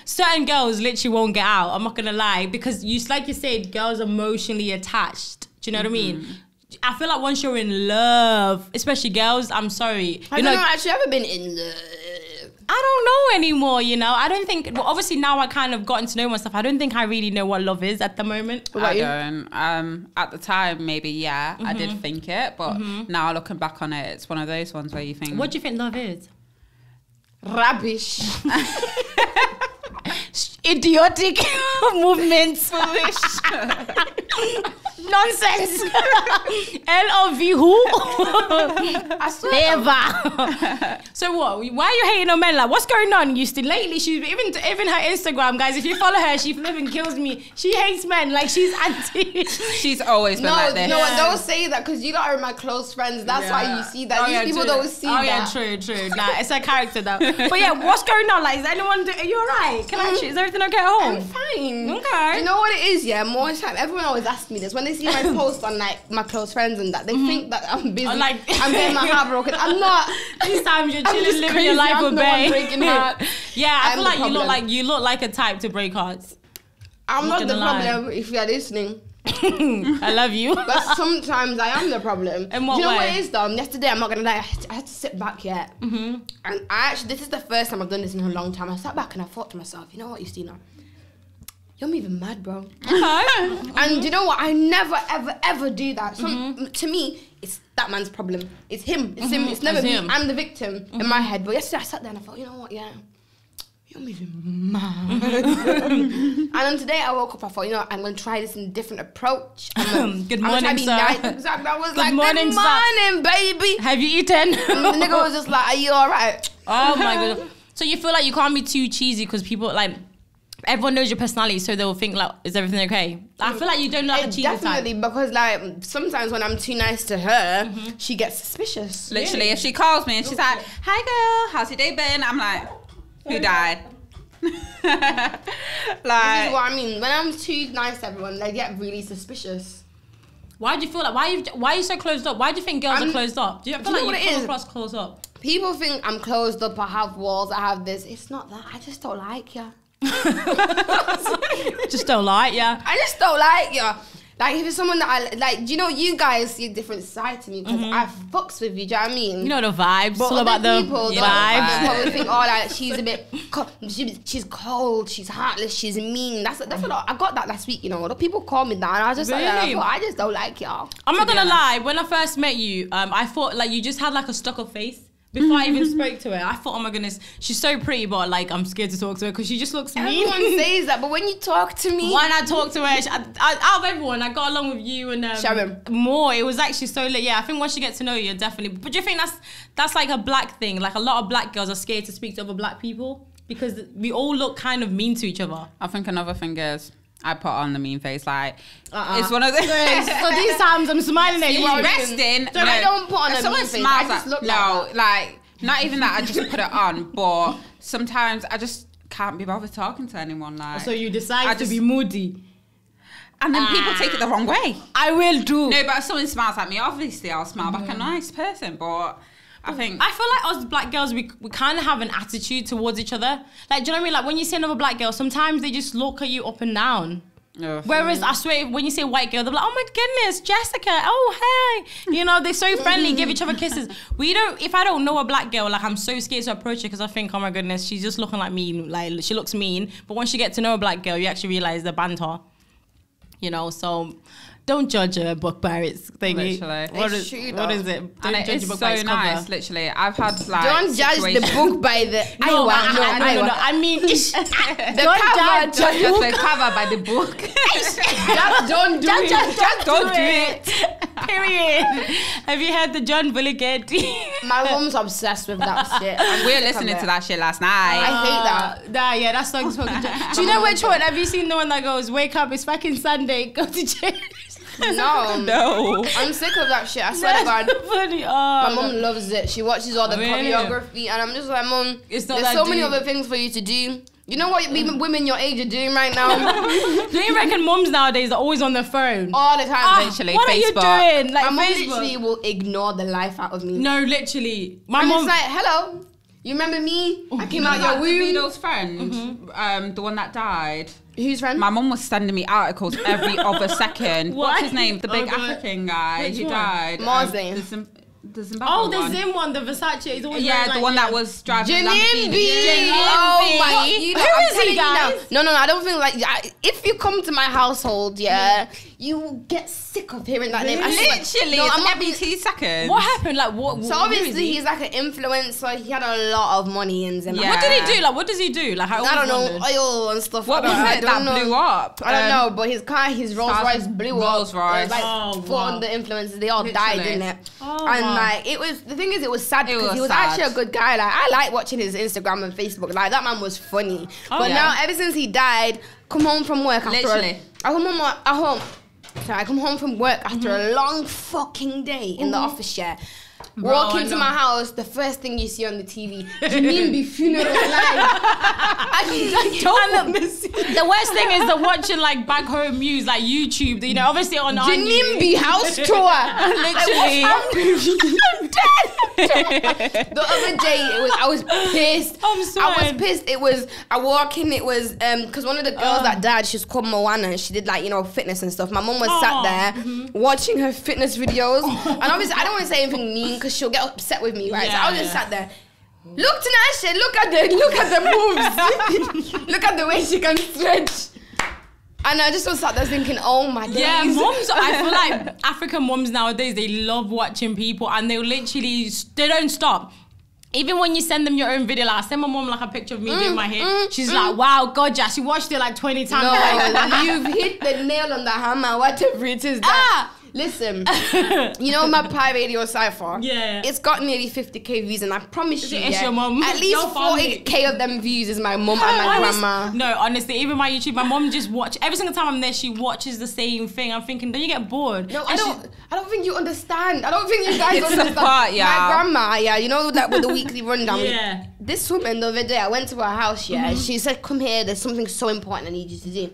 certain girls literally won't get out. I'm not gonna lie, because like you said, girls are emotionally attached. Do you know what I mean? I feel like once you're in love, especially girls, I'm sorry. Have you actually ever been in love? I don't know anymore, you know. I don't think, well, obviously now I kind of gotten to know myself. I don't think I really know what love is at the moment. What about I you? don't. At the time, maybe, yeah, I did think it. But now looking back on it, it's one of those ones where you think... What do you think love is? Rubbish. Idiotic movements. Nonsense. L-O-V who? I swear. Never. So what? Why are you hating on men? Like, what's going on? You still lately? She's even her Instagram, guys. If you follow her, she flipping kills me. She hates men. Like, she's anti. She's always been like this. No, don't say that because you lot are my close friends. That's why you see that. Oh, These yeah, people true. don't see oh, that. yeah, true. Nah, it's a character though. But yeah, what's going on? Like, is anyone? Are you alright? Can I? Is everything okay at home? I'm fine. Okay. You know what it is, yeah? More time, everyone always asks me this. When they see my post on like my close friends and that, they think that I'm busy. Oh, like- I'm getting my heart broken. I'm not. These times you're I'm chilling, just living crazy. your life I'm with the one bae. breaking heart. Yeah, I I'm feel the like problem. you look like a type to break hearts. I'm not the gonna lie. problem if you're listening. I love you. But sometimes I am the problem. In what Do you know what way? it is though? Yesterday, I'm not gonna lie, I had to sit back yet. And I actually, this is the first time I've done this in a long time. I sat back and I thought to myself, you know what, Justina? You're moving mad, bro. And you know what? I never, ever, ever do that. To me, it's that man's problem. It's him. It's him. It's never It's me. him. I'm the victim in my head. But yesterday, I sat there and I thought, you know what? Yeah. You're moving mad. And then today I woke up, I thought, you know, I'm going to try this in a different approach. Good I'm gonna try morning, to be sir. nice. Exactly. I was like, morning, good sir. morning, baby. Have you eaten? And the nigga was just like, are you all right? Oh my god. So you feel like you can't be too cheesy because people like everyone knows your personality, so they'll think like, is everything okay? I feel like you don't like a cheesy Definitely, type. because like sometimes when I'm too nice to her, she gets suspicious. Literally, if she calls me and she's like, "Hi, girl, how's your day been?" I'm like, "Who died?" This is Like, what I mean. When I'm too nice to everyone, they get really suspicious. Why do you feel like why are you so closed up? Why do you think girls are closed up? Do you feel you know like what you it come is? across closed up? People think I'm closed up, I have walls, I have this. It's not that. I just don't like you. Just don't like, yeah. I just don't like you. Like, if it's someone that I like, you know, you guys see a different side to me because I fucks with you, do you know what I mean? You know the vibes. It's But all about other the people, vibes. They probably think, oh, like she's a bit, she's cold, she's heartless, she's mean. That's what I got that last week. You know, the people call me that, and I was just like, Really? I just don't like y'all. I'm not To be gonna honest. lie. When I first met you, I thought like you just had like a stuck-up face. Before I even spoke to her, I thought, oh my goodness, she's so pretty, but like I'm scared to talk to her because she just looks mean. Everyone says that, but when you talk to me, When I talked to her, out of everyone, I got along with you and Sharon. more. It was actually so lit. Yeah, I think once you get to know you, definitely. But do you think that's like a black thing? Like a lot of black girls are scared to speak to other black people because we all look kind of mean to each other. I think another thing is I put on the mean face. Like, it's one of the. So these times I'm smiling at you. what I Resting. mean? So I don't put on if a someone mean face, smiles I just look like not even that. I just put it on, but sometimes I just can't be bothered talking to anyone. Like, So you decide I to just- be moody. and then people take it the wrong way. I will do. No, but if someone smiles at me, obviously I'll smile back. A nice person, but I think I feel like us black girls, we kind of have an attitude towards each other. Like, do you know what I mean? Like, when you see another black girl, sometimes they just look at you up and down. Ugh. Whereas, I swear, when you say white girl, they're like, oh my goodness, Jessica, oh, hey. You know, they're so friendly, give each other kisses. If I don't know a black girl, like, I'm so scared to approach her because I think, oh my goodness, she's just looking like me. Like, she looks mean. But once you get to know a black girl, you actually realize the banter. You know, so don't judge a book by its thingy. Literally. What It's is, true, what though. is it? and Don't it judge is a book so by its nice. cover. Literally, I've had like Don't judge the situations- book by the No, Iowa. I mean, ish, The don't cover, judge Don't the judge book. the cover by the book. Just don't do it. Just Don't do it. Period. Have you heard the John Bulliget? My mom's obsessed with that shit. And We were listening to that shit last night. I hate that. Nah, yeah, that song's fucking. Do you know which one? Have you seen the one that goes, "Wake up, it's fucking Sunday, go to church"? No. No. I'm sick of that shit. I swear to God. That's funny. Oh, My mom loves it. She watches all the Really? choreography, and I'm just like, Mom, It's not there's that so many deep. other things for you to do. You know what women your age are doing right now? Do you reckon moms nowadays are always on their phone? All the time. Literally, What are you Facebook. doing? Like My mom Facebook? literally will ignore the life out of me. No, literally. My I'm mom. just like, hello, you remember me? I came out your womb. Davido's friend, the one that died. Who's friend? My mum was sending me articles every other second. What? What's his name? The big Oh, God. African guy Which who one? died. Mosley. The Zimbabwe Oh, the one. Zim one, the Versace. He's always Yeah, wearing, the like, one that was driving Janine Lamborghini. B. Janine Oh B. my God. You know, Who I'm is he, telling you now. guys? No, I don't think like if you come to my household, yeah, you will get sick of hearing that name. I swear. Literally, No, it's I'm not every being- 2 seconds. What happened? Like what? So obviously he's like an influencer. He had a lot of money in Zimbabwe. Yeah. What did he do? Like what does he do? Like I I don't always know, wondered. oil and stuff. What was I it don't that know. blew up? I don't know, but his car, his Rolls Royce blew up. Rolls Royce. Like Oh, 400 influencers, they all died Literally. in it. Oh, and wow. like it was, the thing is, it was sad It because was he was sad. actually a good guy. Like I like watching his Instagram and Facebook. Like that man was funny. Oh, but yeah. now ever since he died, come home from work after Literally. I come home from work after a long fucking day in the office, yeah. Bro, Walk I into know. my house, the first thing you see on the TV, Janimbi funeral live. I don't miss it. The worst thing is the watching like back home news, like YouTube. You know, obviously on our news. Janimbi house tour. Literally. The other day, I was pissed. I'm sorry. I was pissed. I walk in, it was, because one of the girls that died, she's called Moana, and she did like, fitness and stuff. My mum was sat there watching her fitness videos. And obviously, I don't want to say anything mean because she'll get upset with me, right? So I was just sat there. Look, Tinashe, look at the moves. Look at the way she can stretch. And I just was sat there thinking, oh my days. Yeah, moms, I feel like African moms nowadays, they love watching people and they don't stop. Even when you send them your own video, like I send my mom like a picture of me doing my hair, she's like, wow, God, yeah, she watched it like 20 times. No, you've hit the nail on the hammer, whatever it is. Listen, my Pi Radio Cypher? Yeah. It's got nearly 50k views, and I promise you, it's your mum. at least 40k of them views is my mum and my grandma. No, honestly, even my YouTube, my mom just every single time I'm there, she watches the same thing. I'm thinking, don't you get bored? No, I don't think you understand. I don't think you guys understand. Part, yeah. My grandma, that with the weekly rundown. Yeah. This woman the other day, I went to her house, she said, come here, there's something so important I need you to do.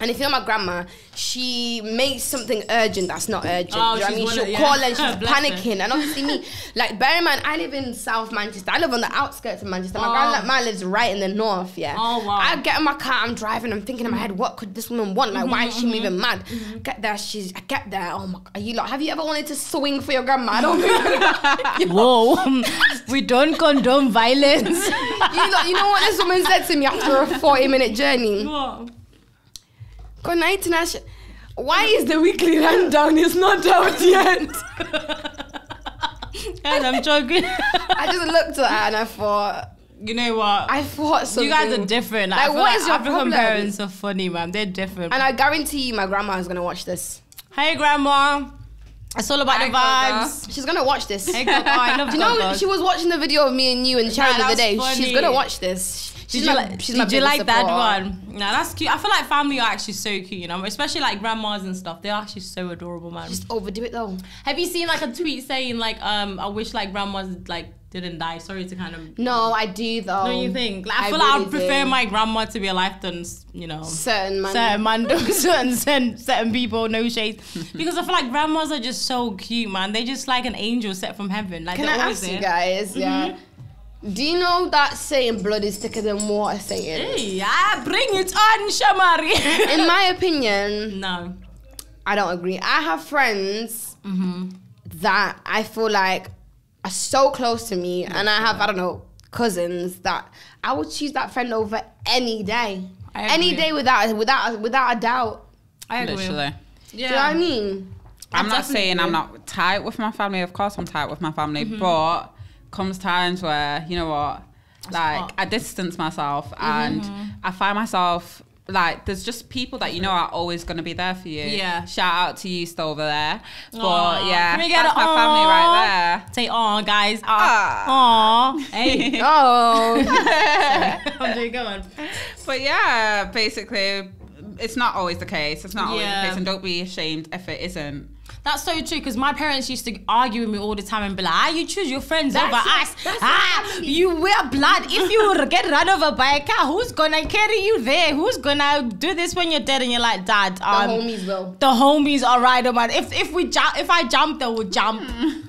And if you know my grandma, she makes something urgent that's not urgent. Oh, you know what I mean? She'll call and she's panicking. And obviously me, like, bear in mind, I live in South Manchester. I live on the outskirts of Manchester. My grandma lives right in the north, yeah. Oh, wow. I get in my car, I'm driving, I'm thinking in my head, what could this woman want? Like, why is she moving mad? I get there, oh my God, have you ever wanted to swing for your grandma? I don't think. Whoa, we don't condone violence. You know what this woman said to me after a 40-minute journey? What? Good night, Tinashe. Why is the weekly rundown? It's not out yet. Guys, I'm joking. I just looked at her and I thought, you know what? I thought something. You guys are different. Like, what is your African problem? parents are funny, man. They're different. And I guarantee you, my grandma is gonna watch this. Hey, grandma. It's all about the vibes. She's gonna watch this. Hey, grandma. I love Do you know she was watching the video of me and you and Sharon the other day? funny. She's gonna watch this. Did you like that one? Nah, that's cute. I feel like family are actually so cute, especially like grandmas and stuff. They're actually so adorable, man. Just overdo it though. Have you seen like a tweet saying like, I wish like grandmas like didn't die? Sorry to kind of. No, I do though. Don't you think? Like, I feel like I prefer my grandma to be alive than certain people. No shade, because I feel like grandmas are just so cute, man. They're just like an angel set from heaven. Like, can I ask you guys? Yeah. Do you know that saying, blood is thicker than water saying? Hey, yeah, bring it on, Shamari. In my opinion, no. I don't agree. I have friends that I feel like are so close to me, and I have, I don't know, cousins that I would choose that friend over any day. Any day without a doubt. I agree. Literally. Yeah. Do you know what I mean? I'm not saying I'm not tight with my family. Of course I'm tight with my family, but comes times where, you know what, like I distance myself and I find myself like, there's just people that are always going to be there for you. Yeah. Shout out to you still over there. But yeah, that's my family right there. Say aw, guys. Aw. Hey. Oh. I'm doing good. But yeah, basically, it's not always the case. It's not always the case. And don't be ashamed if it isn't. That's so true, because my parents used to argue with me all the time and be like, you choose your friends over us. You wear blood. If you get run over by a car, who's gonna carry you there? Who's gonna do this when you're dead? And you're like, Dad, the homies will. The homies are right about it. If I jump, they will jump.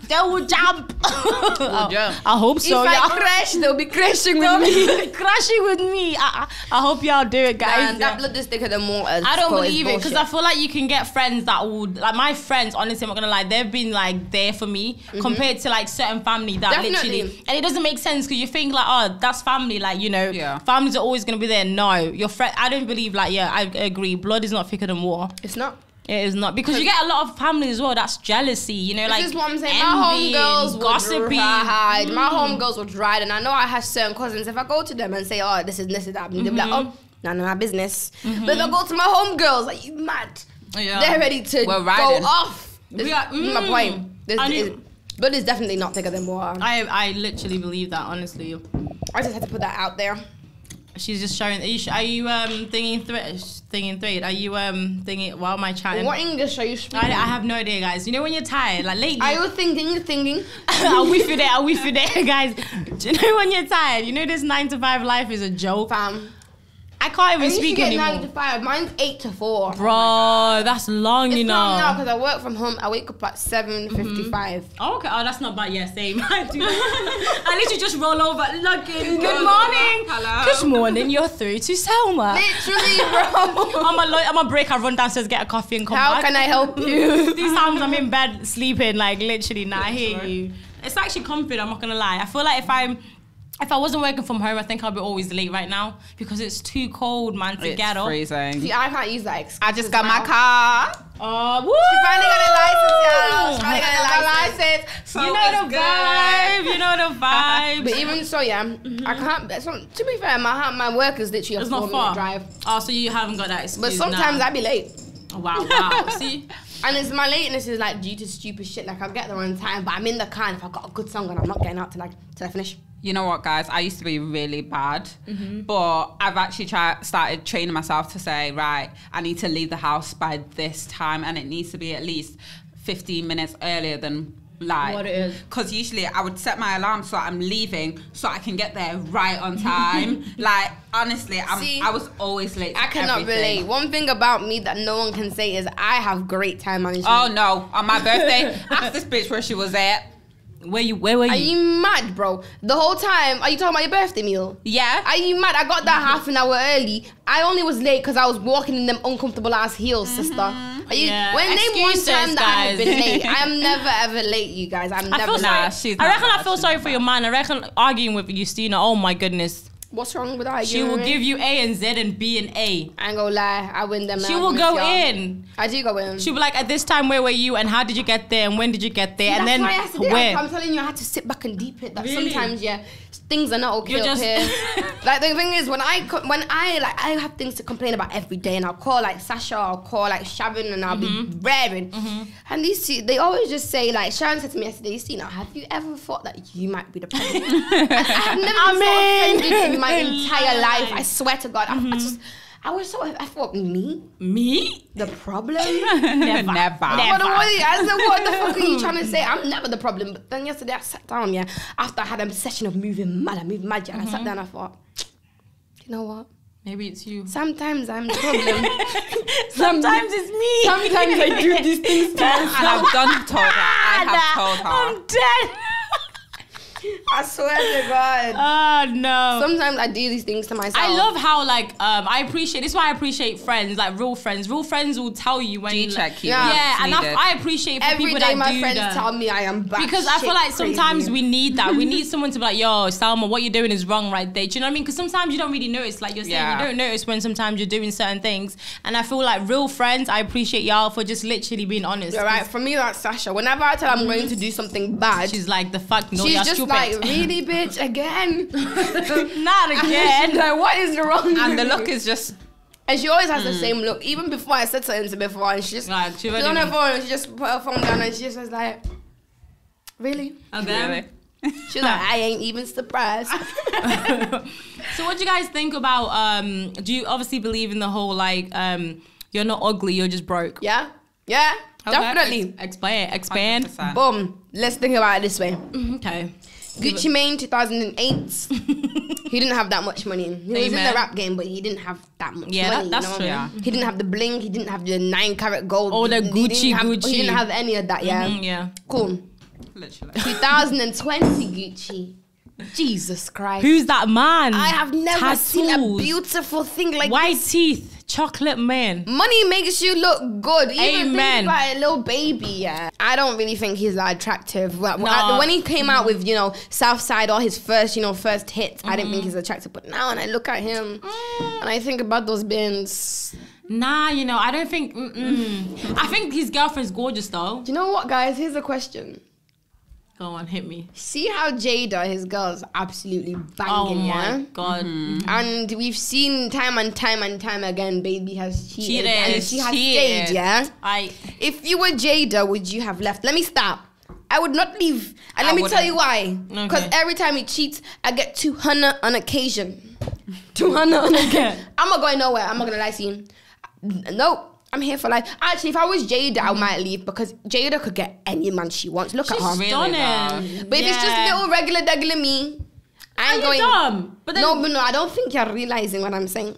They will jump. I hope so. If I crash, they'll be crashing with me. Crashing with me. I hope y'all do it, guys. That blood is thicker than water. I don't believe it, because I feel like you can get friends that would, like my friends, honestly, I'm not gonna lie, they've been like there for me compared to like certain family that literally, and it doesn't make sense, because you think like, oh, that's family, like, families are always gonna be there. No, your friend, I don't believe, like, I agree, blood is not thicker than water. It's not. It is not, because you get a lot of families as well that's jealousy, like, this is what I'm saying. My homegirls would ride. My homegirls would ride, and I know I have certain cousins. If I go to them and say, oh, this is that, they'll be like, oh, none of my business. But if I go to my homegirls, like, you mad? They're ready to go off. This is my point. Blood is definitely not thicker than water. I literally believe that, honestly. I just had to put that out there. She's just showing. Are you thinking thread? Are you thinking while my chatting? What English are you speaking? I have no idea, guys. You know when you're tired, like lately. Are you thinking? I'll wait for that, guys. Do you know when you're tired? You know this 9 to 5 life is a joke, fam. I can't even I used to speak get anymore. 9 to 5. Mine's 8 to 4. Bro, that's long, you It's know. long now because I work from home. I wake up at 7:55. Oh, okay. Oh, that's not bad. Yeah, same. I do. I literally just roll over, looking. Good Roll morning. over. Hello. Good morning. You're through to Selma. Literally, bro. I'm a break. I run downstairs, get a coffee, and come How back. can I help you? These times I'm in bed sleeping, like literally. Nah, I hear you. It's actually comforting. I'm not gonna lie. I feel like if I wasn't working from home, I think I'd be always late right now because it's too cold, man, to It's get up. freezing. See, I can't use that excuse. I just got my car. Oh, woo! She finally got a license, y'all. She finally got a license. So You know the it's good. vibe. You know the vibe. But even so, yeah, I can't. So, to be fair, my work is literally It's a not 4-minute far. drive. Oh, so you haven't got that excuse. But sometimes nah. I be late. Wow, wow. See? And it's my lateness is like due to stupid shit. Like I'll get there on time, but I'm in the car and if I've got a good song on, I'm not getting out till I finish. You know what, guys? I used to be really bad, Mm-hmm. but I've actually started training myself to say, right, I need to leave the house by this time, and it needs to be at least 15 minutes earlier than like What it is. Because usually I would set my alarm so I'm leaving so I can get there right on time. Like honestly, See, I was always late. I for cannot everything. relate. One thing about me that no one can say is I have great time management. Oh no! On my birthday, ask this bitch where she was at. Where were Are you? you mad, bro? The whole time, are you talking about your birthday meal? Yeah. Are you mad? I got that half an hour early. I only was late because I was walking in them uncomfortable ass heels, sister. Are you? Yeah. When name one Excuses, time that I have been guys. late. I am never ever late, you guys. I'm I never feel late. sorry. she's I not reckon I bad. feel sorry for your man. I reckon arguing with Justina. Oh my goodness. What's wrong with that? She will give you A and Z and B and A. I ain't gonna lie. I win them. She will go in. I do go in. She'll be like, at this time, where were you? And how did you get there? And when did you get there? And That's then why I said it. where? I'm telling you, I had to sit back and deep it. That Really? sometimes, yeah, things are not okay You're up just- here. Like the thing is, when I have things to complain about every day, and I'll call like Sasha, I'll call like Sharon, and I'll be raring. And these two, they always just say like, Sharon said to me yesterday, Justina, have you ever thought that you might be the problem? And I have never been so offended in my entire life. I swear to God, I was so. I thought me, Me? the problem. Never. I said, what the fuck are you trying to say? I'm never the problem. But then yesterday I sat down, yeah, after I had a session of moving mad, yeah, and I sat down and I thought, you know what? Maybe it's you. Sometimes I'm the problem. Sometimes it's me. Sometimes I do these things to And myself. I've done told her. I have told her. I'm dead. I swear to God. Oh no. Sometimes I do these things to myself. I love how like I appreciate. This is why I appreciate friends, like real friends. Real friends will tell you when G-check you. Yeah. Yeah, It's and needed. I appreciate for every people day that my do friends that. tell me I am bad. Because I feel like sometimes we need that. We need someone to be like, yo, Salma, what you're doing is wrong right there. Do you know what I mean? Because sometimes you don't really notice. Like you're saying, Yeah. you don't notice when sometimes you're doing certain things. And I feel like real friends, I appreciate y'all for just literally being honest. You're right. For me, that's Sasha. Whenever I tell her I'm going to do something bad, She's like, the fuck, no, she's you're just stupid. like, really, bitch, again? Not She's again. like, what is wrong? And the with look you? is just And she always has the same look. Even before I said something to her before, and she just Like, she she's already on her knew. phone and she just put her phone down and she just was like, really? Again? really. She's like, I ain't even surprised. So what do you guys think about, do you obviously believe in the whole like, you're not ugly, you're just broke? Yeah? Yeah? Okay. Definitely. Expand. 100%. Boom. Let's think about it this way. Okay. Gucci Mane 2008. He didn't have that much money. He was in the Amen. rap game, but he didn't have that much Yeah, money. that's you know? true. Yeah. He didn't have the bling. He didn't have the 9-carat gold. Or the He didn't Gucci, have- Gucci. He didn't have any of that. Yeah. Yeah. Cool. Literally. 2020 Gucci. Jesus Christ. Who's that man? I have never seen a Tattoos. beautiful thing like White this. teeth, chocolate man. Money makes you look good. Even Amen. think about a little baby, yeah. I don't really think he's that attractive. Well, No. when he came out with, Southside, all his first hits, I didn't think he's attractive. But now when I look at him and I think about those bins, Nah, I don't think. I think his girlfriend's gorgeous though. do you know what, guys? Here's a question. Go on, hit me. See how Jada, his girl's absolutely Oh banging, yeah? my god. And we've seen time and time again, baby has cheated. Cheated, And she has cheated. stayed, yeah? I If you were Jada, would you have left? Let me stop. I would not leave. And let me tell wouldn't. you why. Because Okay. every time he cheats, I get 200 on occasion. 200 on occasion. I'm not going nowhere. I'm not going to lie to you. Nope. I'm here for life. Actually, if I was Jada, I might leave because Jada could get any man she wants. Look at her. really stunning. But if it's just little regular me, I ain't Are you going. dumb? But then, No, I don't think you're realizing what I'm saying.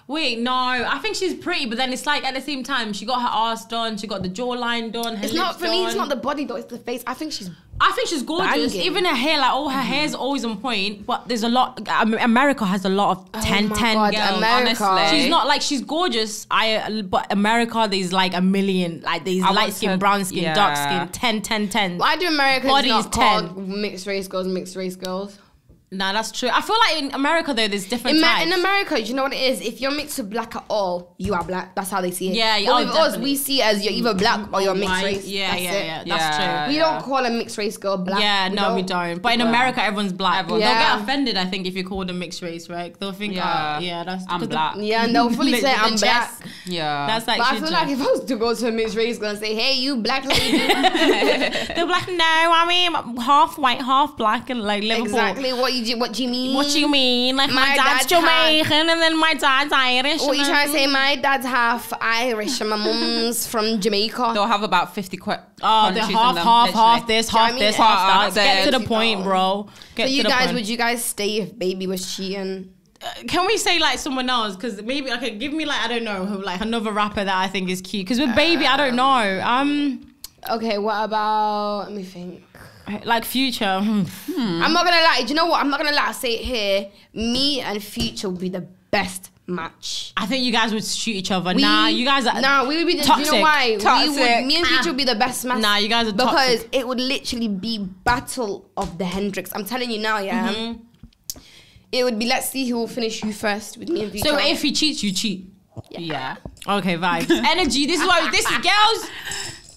Wait, no. I think she's pretty, but then it's like at the same time, she got her ass done, she got the jawline done, her It's lips not for me. It's done. not the body though. It's the face. I think she's. I think she's gorgeous. Banging. Even her hair, like all her hair is always on point. But there's a lot. America has a lot of 10 my 10 God, girls. America. Honestly. She's not like she's gorgeous. But America, there's like a million. Like there's I want light skin, to- brown skin, yeah. dark skin. 10 10 10. Why do Americans Body not is call mixed race girls? Nah, that's true. I feel like in America though, there's different types. In America, you know what it is? If you're mixed with black at all, you are black. That's how they see it. Yeah, But oh, with us, definitely. we see it as you're either black or you're mixed White. race. Yeah, That's yeah, it. that's Yeah. true. We don't call a mixed race girl black. Yeah, no, we don't. But in America, everyone's black. Everyone- They'll Yeah. get offended, I think, if you call them mixed race, right? They'll think, that's I'm 'cause the- black. Yeah, and they'll fully say the I'm chest. black. Yeah. That's like But I shit, feel Joe. like if I was to go to a mixed race girl and say, hey, you black lady. They're like, no, I mean, I'm half white, half black, and like Liverpool. Exactly. What do you mean? What do you mean? Like, my My dad's dad's Jamaican, and then my dad's Irish. What and you then- trying to say? My dad's half Irish and my mum's from Jamaica. They'll have about 50 Oh, they're countries in half, them, half, literally. half this, Do you know half what I mean? this, half Half that. Get to the this. point, bro. Get So you to the guys, point. would you guys stay if baby was cheating? Can we say like someone else? Because maybe give me like I don't know, like another rapper that I think is cute. Because with Baby, I don't know. Okay, what about? Let me think. Like Future. I'm not gonna lie. Do you know what? I'm not gonna lie. I'll say it here. Me and Future would be the best match. I think you guys would shoot each other. Nah, you guys are. Nah, we would be. toxic. You know why? Toxic. Me and Future would be the best match. Nah, you guys are because toxic. it would literally be battle of the Hendrix. I'm telling you now, yeah. Mm-hmm. It would be. Let's see who will finish you first with me and Future. So if he cheats, you cheat. Yeah. Okay, vibes. Energy. This is why. This is girls.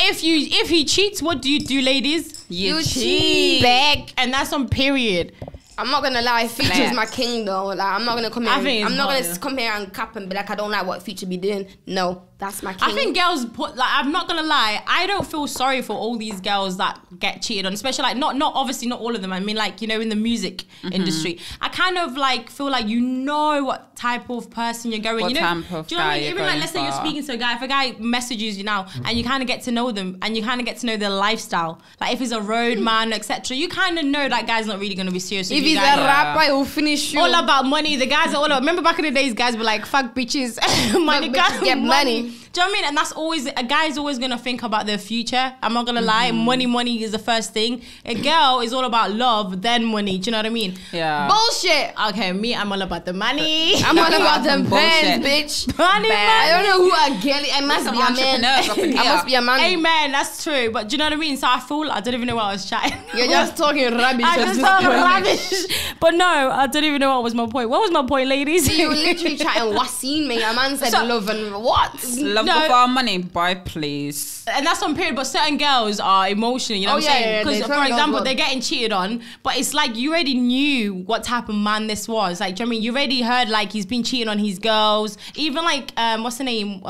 If he cheats, what do you do, ladies? You cheat. Beg, and that's on period. I'm not gonna lie, Future's Flex. my king though. Like I'm not gonna come here. I think it's I'm not hard. gonna come here and cap and be like I don't like what Future be doing. No, that's my king. I think girls put like I'm not gonna lie, I don't feel sorry for all these girls that get cheated on, especially like not obviously not all of them. I mean like, you know, in the music industry. I kind of like feel like you know what type of person you're going. What you know, type of do you know what I guy mean? you're Even like going let's say you're for. speaking to a guy, if a guy messages you now and you kind of get to know them and you kind of get to know their lifestyle, like if he's a road man, etc., you kind of know that guy's not really gonna be serious. if with he's you a guys. rapper, he'll finish you. All about money. The guys are all about. Remember back in the days, guys were like, "Fuck bitches, money, Fuck guys, bitches, get money." Do you know what I mean? And that's always a guy's always gonna think about their future. I'm not gonna lie. Money is the first thing. A girl is all about love, then money. Do you know what I mean? Yeah. Bullshit. Okay, me, I'm all about the money. I'm all about them Bullshit. bands, bitch. Money, I don't know who I get it. I must Some be a man. entrepreneurs up in I here. must be a man. Amen. That's true. But do you know what I mean? So I feel I don't even know what I was chatting. You're just talking rubbish. I at just this talking point. rubbish. But no, I don't even know what was my point. What was my point, ladies? You were literally chatting Wasim, mate. A man said So- love and what? Love No. before money, boy, please. And that's on period, but certain girls are emotional, you know Oh, what I'm yeah, saying? yeah, Because, they for tell me example, those they're getting cheated on, but it's like you already knew what type of man this was. Like, do you know what I mean? You already heard, like, he's been cheating on his girls. Even, like, what's her name?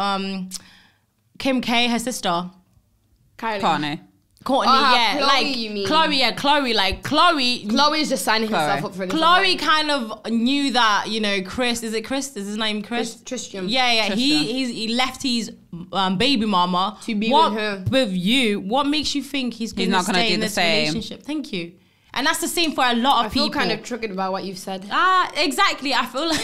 Kim K, her sister. Kylie. Courtney. Courtney, Oh, yeah. Chloe, like, you mean? Chloe, yeah, Chloe. Like, Chloe Chloe's just signing herself Chloe. up for this. Chloe kind of knew that, you know, Chris, is it Chris? Is his name Chris? Tristram. Yeah. Tristan. He left his baby mama To be what, with her. with you. What makes you think he's going to not gonna stay do in the this same. relationship? Thank you. And that's the same for a lot of I feel people. kind of triggered by what you've said. Exactly. I feel like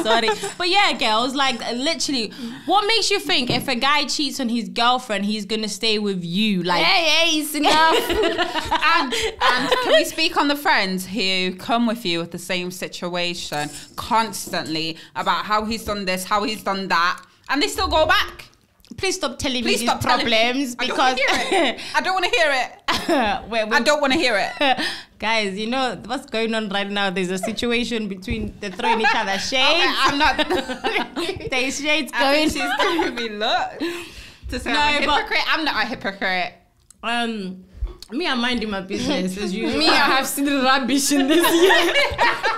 sorry, but yeah, girls, like literally, what makes you think if a guy cheats on his girlfriend, he's gonna stay with you? Like, Hey, it's enough. And can we speak on the friends who come with you with the same situation constantly about how he's done this, how he's done that, and they still go back? please stop telling Please me stop these problems because I don't want to hear it. I don't want to hear it. Guys, you know what's going on right now? There's a situation between they're throwing each other shades. I'm not. There's shades I going. think she's giving me look to say No, I'm a but- hypocrite. I'm not a hypocrite. Me, I'm minding my business as usual. Me, I have seen rubbish in this year.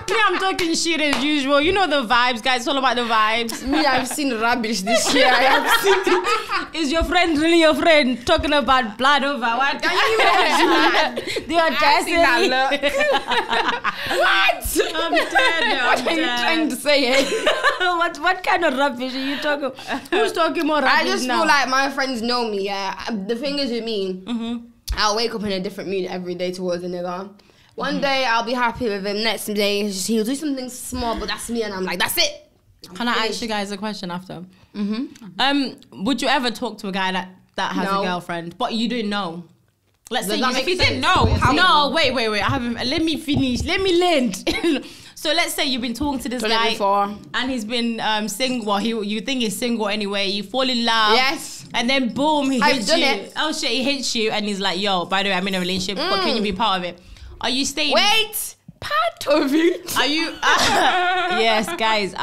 Me, I'm talking shit as usual. You know the vibes, guys. It's all about the vibes. Me, I've seen rubbish this year. I have seen. Is your friend really your friend? Talking about blood over what? Can you imagine? The audacity. that What? I'm dead. What are you trying to say? Eh? what kind of rubbish are you talking? Who's talking more rubbish I just now? feel like my friends know me. Yeah, the thing is with me, I'll wake up in a different mood every day towards a nigga. One day I'll be happy with him. Next day he'll do something small, but that's me, and I'm like, that's it. Can I ask you guys a question after? Would you ever talk to a guy that has No. a girlfriend, but you didn't know? Let's say that if make you sense? didn't know. How- No, wait. I haven't. Let me finish. Let me land. So let's say you've been talking to this Done it guy, before. and he's been single. Well, you think he's single anyway. You fall in love. Yes. And then boom, he I've hits done you. it. Oh shit, he hits you, and he's like, "Yo, by the way, I'm in a relationship, but can you be part of it? Are you staying?" Wait. Part of it. Are you? Yes, guys.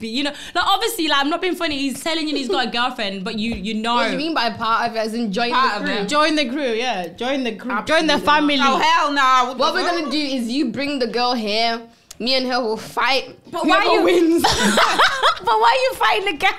You know, like obviously, like I'm not being funny. He's telling you he's got a girlfriend, but you know. What do you mean by part of it? As in join Part the of crew? it. Join the crew, yeah. Join the crew. Join the Absolutely family. Oh hell no! What we're gonna do is you bring the girl here. Me and her will fight. But why Whoever you wins? But why you fighting the guy?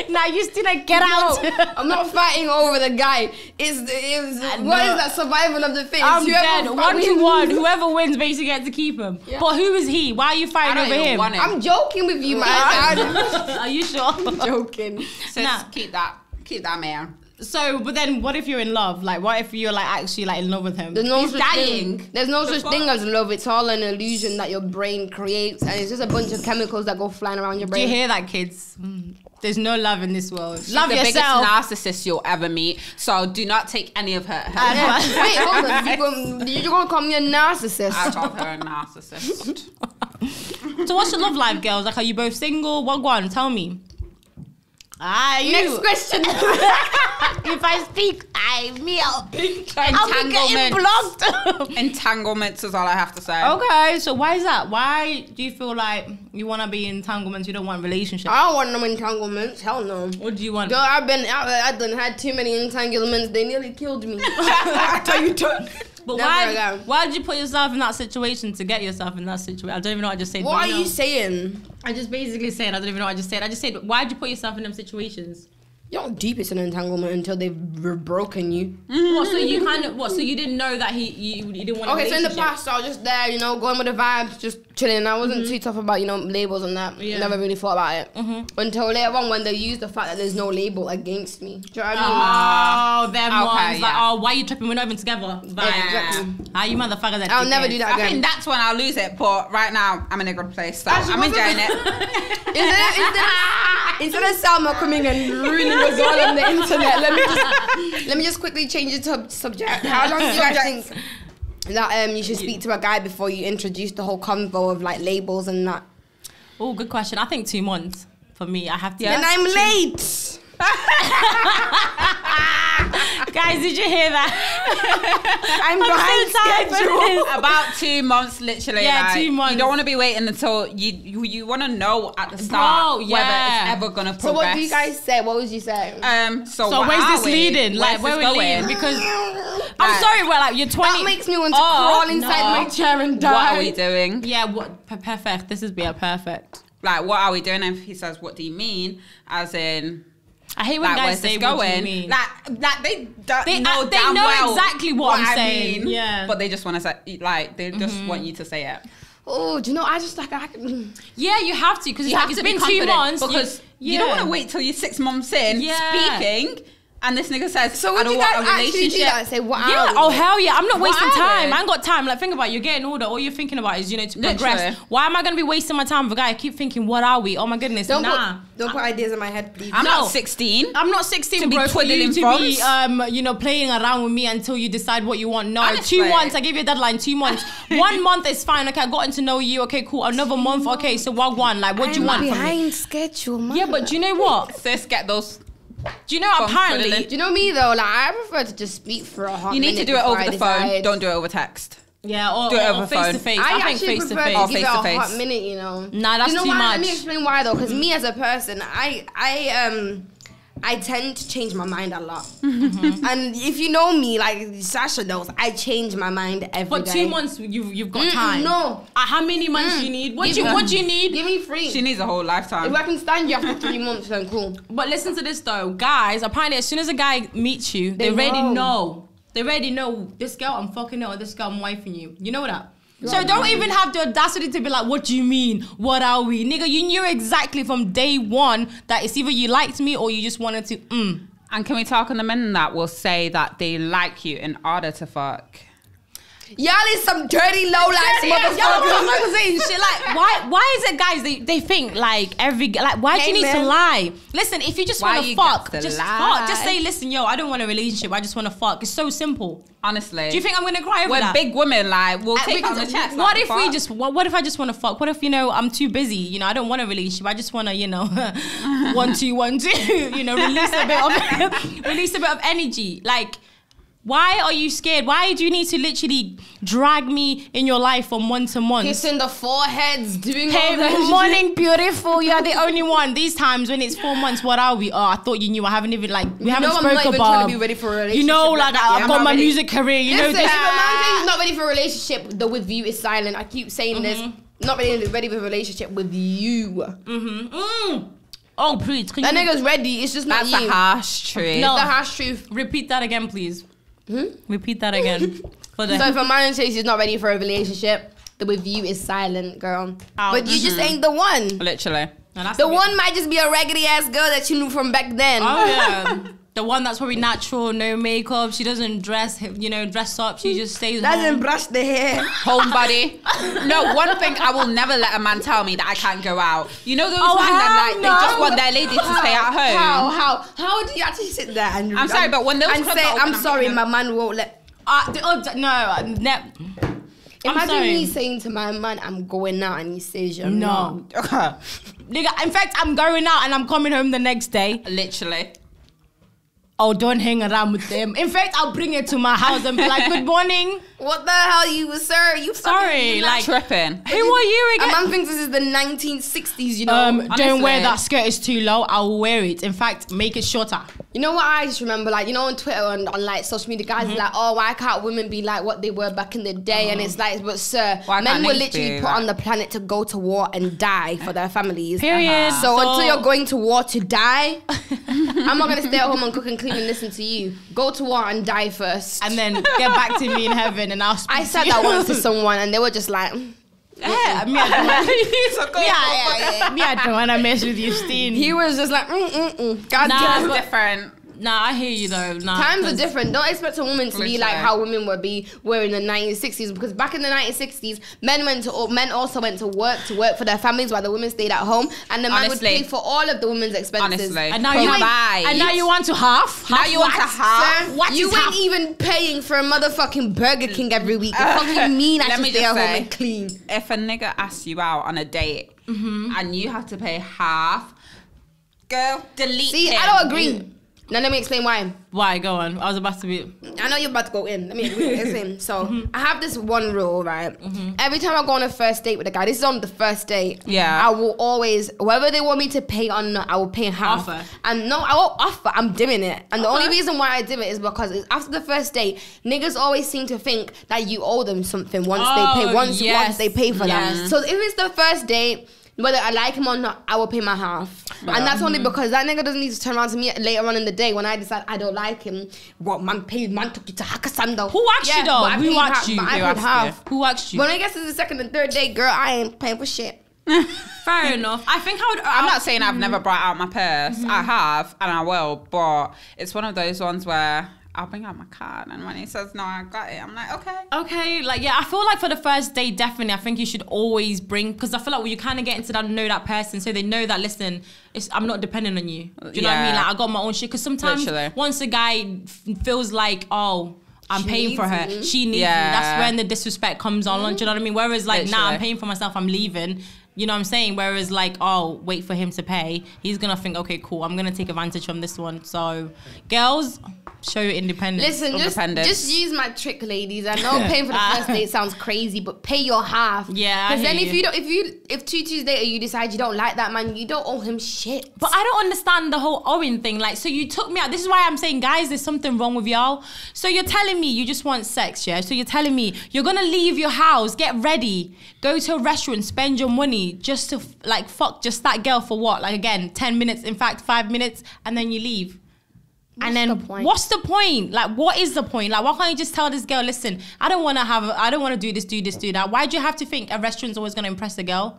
Now you still like get out. No, I'm not fighting over the guy. What is that survival of the fittest? I'm Whoever dead. wins. 1-1. Whoever wins basically gets to keep him. Yeah. But who is he? Why are you I fighting don't over even him? want him. I'm joking with you, man. I'm Are you sure? joking. Sis, Nah. keep that man. So, but then what if you're in love? Like, what if you're like actually like in love with him? There's no He's such dying. thing. There's no The such fuck? thing as love. It's all an illusion that your brain creates, and it's just a bunch of chemicals that go flying around your Do you brain. hear that, kids? There's no love in this world. She's Love the yourself. biggest narcissist you'll ever meet. So do not take any of her. Yeah. Wait, hold on. You're gonna call me a narcissist? I call her a narcissist. So what's your love life, girls? Like, are you both single? What one? Tell me. You. Next question. If I speak, I'll be getting Entanglement. blocked. Entanglements is all I have to say. Okay, so why is that? Why do you feel like you want to be in entanglements? You don't want relationships. I don't want no entanglements. Hell no. What do you want? Girl, I done had too many entanglements. They nearly killed me. I tell you, But Never again. why did you put yourself in that situation to get yourself in that situation? I don't even know what I just said. What but are know. you saying? I just basically said, I don't even know what I just said. I just said, why did you put yourself in them situations? You're not deep it's an entanglement until they've broken you. What, so you kind of, so you didn't know that you didn't want a Okay, so in the relationship? past, I was just there, going with the vibes, just chilling. I wasn't too tough about, labels and that. Yeah. Never really thought about it. Until later on when they used the fact that there's no label against me. Do you know what I mean? Oh, them Okay, ones. Like, yeah. oh, why are you tripping? We're not even together. Vibes. Exactly. Ah, you motherfuckers are I'll never dickheads. do that I again. think that's when I'll lose it, but right now I'm in a good place, so Actually, I'm wasn't enjoying it. Instead of Salma coming and ruining us all on the internet, let me just quickly change the subject. How long do you guys think that you should speak to a guy before you introduce the whole convo of like labels and that? Oh, good question. I think 2 months for me. I have to. Then I'm late. Guys, did you hear that? I'm behind so tired for schedule. this. About 2 months, literally. Yeah, like, 2 months. You don't want to be waiting until you want to know at the start Bro, whether yeah. it's ever gonna progress. So what do you guys say? What was you saying? So So what where's are this we? leading? Like, Where's where this we going? leading? Because I'm sorry, well, like you're 20. That makes me want to Oh, crawl inside no. my chair and die. What are we doing? Yeah, what perfect. This is perfect. Like, what are we doing? And if he says, "What do you mean?" As in, I hate when like, guys where's say this what do going? you mean. Like they don't They know know damn well exactly what I'm I saying. mean, Yeah. but they just want to say, like, they just want you to say it. Oh, do you know? I just like Yeah, you have to because You have to be been 2 confident months. because you don't want to wait till you're 6 months in Yeah. speaking, and this nigga says, So "I would don't you want guys a actually do relationship." that? Say what? Yeah, are we? oh hell yeah. I'm not What wasting are time. they? I ain't got time. Like, think about it. You're getting older. All you're thinking about is, to progress. Literally. Why am I going to be wasting my time with a guy? I keep thinking, what are we? Oh my goodness. Don't nah. put ideas in my head, please. I'm No. not 16. I'm not 16 To be bro, for you twiddling to be, thumbs. playing around with me until you decide what you want. No, Honestly. 2 months. I gave you a deadline. 2 months. 1 month is fine. Okay, I gotten to know you. Okay, cool. Another month. Okay, so what one? Like, what do you want from me? behind schedule, man. Yeah, but do you know what? Sis, get those. Do you know From apparently? twiddling. Do you know me though? Like I prefer to just speak for a hot You need minute to do it before over I the phone. decide. Don't do it over text. Yeah, or Do it over face to phone. face. I I think actually face to prefer face. to Or give it a face-to-face. hot minute, you know. Nah, that's you know too why? much. Let me explain why though. Because me as a person, I tend to change my mind a lot. And if you know me, like Sasha knows, I change my mind every But day. 2 months, you've got time. No. How many months do you need? What Give do me- you need? Give me free. She needs a whole lifetime. If I can stand you after 3 months, then cool. But listen to this though, guys. Apparently, as soon as a guy meets you, they They already know. know. They already know this girl I'm fucking her or this girl I'm wifing you. You know that. So don't even have the audacity to be like, what do you mean? What are we? Nigga, you knew exactly from day one that it's either you liked me or you just wanted to And can we talk on the men that will say that they like you in order to fuck? Y'all is some dirty low life motherfuckers. Y'all saying shit like why is it guys they think like why do you need to lie? Listen, if you just want to fuck, just fuck. Just say, listen, yo, I don't want a relationship. I just want to fuck. It's so simple. Honestly. Do you think I'm gonna cry over that? We're big women, like we'll take on the chest. What if we just what if I just want to fuck? What if, you know, I'm too busy, you know, I don't want a relationship. I just want to, you know, 1 2 1 2, you know, release a bit of energy. Like, why are you scared? Why do you need to literally drag me in your life from month to month? Kissing the foreheads, doing Hey, all that morning, beautiful. You're the only one. These times when it's 4 months, what are we? Oh, I thought you knew. I haven't even I'm not even trying to be ready for a relationship. You know, like I've got my music career. You know, if a man says he's not ready for a relationship, the with you is silent. I keep saying this. Not ready for a relationship with you. Oh, please. That nigga's ready. It's just not you. That's a harsh truth. No. It's the harsh truth. Repeat that again, please. Repeat that again. So if a man says he's not ready for a relationship, the with you is silent, girl. Ouch. But you just ain't the one. Literally. No, The one might just be a raggedy ass girl that you knew from back then. Oh yeah. The one that's probably natural, no makeup. She doesn't dress up. She just stays Doesn't home. brush the hair. Homebody. No, one thing I will never let a man tell me that I can't go out. You know those men that like they just want their lady to stay at home. How do you actually sit there and I'm sorry, but when those and clubs say, are open, I'm sorry, my man won't let. Imagine me saying to my man, I'm going out, and he says, you're No. not. Nigga, in fact, I'm going out and I'm coming home the next day. Literally. Oh, don't hang around with them. In fact, I'll bring it to my house and be like, good morning. What the hell, sir? You Sorry, like, Tripping. who are you a again? man thinks this is the 1960s, you know. Don't wear that skirt, it's too low. I'll wear it. In fact, make it shorter. You know what I just remember, like, you know, on Twitter and on like social media, guys are like, oh, why can't women be like what they were back in the day? And it's like, but sir, Why men can't were niggas literally be put like- on the planet to go to war and die for their families. Period. So until you're going to war to die, I'm not gonna stay at home and cook and clean and listen to you. Go to war and die first. And then get back to me in heaven and I'll speak I to said you. that once to someone and they were just like, Yeah, me, I don't want to mess with you, Steen. he was just like, God Nah, damn. but- Different. Nah, I hear you though. Nah, Times are 'cause- different. Don't expect a woman to be like how women were in the 1960s, because back in the 1960s, men also went to work for their families while the women stayed at home, and the man would pay for all of the women's expenses. Honestly. And now you want to half. Now you want to half. Sir, What you is ain't half? even paying for a motherfucking Burger King every week. The fuck you mean I Let should me stay just at home say, and clean? if a nigga asks you out on a date and you have to pay half, girl, delete See, him. I don't agree. Now let me explain why. Why? Go on. I was about to be. I know you're about to go in. Let me explain. So I have this one rule, right? Every time I go on a first date with a guy, this is on the first date. Yeah. I will always, whether they want me to pay or not, I will pay half. Offer. And no, I won't offer. I'm doing it. And the only reason why I do it is because after the first date, niggas always seem to think that you owe them something once they pay. Once they pay for that. So if it's the first date, whether I like him or not, I will pay my half. And that's only because that nigga doesn't need to turn around to me later on in the day when I decide I don't like him. What man took you to Hakasando. Who asked you though? Who asked you? I paid half. Who asked you? When I get to the second and third date, girl, I ain't paying for shit. Fair enough. I think I would. I'm not saying I've never brought out my purse. I have, and I will, but it's one of those ones where I'll bring out my card, and when he says no, I got it, I'm like, okay. Okay, like, yeah, I feel like for the first date, definitely, I think you should always bring, because I feel like you kind of get into that, know that person, so they know that, listen, I'm not dependent on you. Do you know what I mean? Like, I got my own shit, because sometimes once a guy feels like, oh, I'm paying for her, she needs me, that's when the disrespect comes on, do you know what I mean? Whereas, like, nah, I'm paying for myself, I'm leaving. You know what I'm saying? Whereas, like, oh, wait for him to pay. He's going to think, okay, cool, I'm going to take advantage from this one. So, girls, show your independence. Listen, just use my trick, ladies. I know paying for the first date sounds crazy, but pay your half. Yeah, because then if 2 Tuesdays later you decide you don't like that man, you don't owe him shit. But I don't understand the whole owing thing. Like, so you took me out. This is why I'm saying, guys, there's something wrong with y'all. So you're telling me you just want sex, yeah? So you're telling me you're gonna leave your house, get ready, go to a restaurant, spend your money just to like fuck just that girl for what? Like, again, 10 minutes, in fact 5 minutes, and then you leave. What's the point? Like, what is the point? Like, why can't you just tell this girl, listen, I don't want to do this, do that. Why do you have to think a restaurant's always going to impress a girl?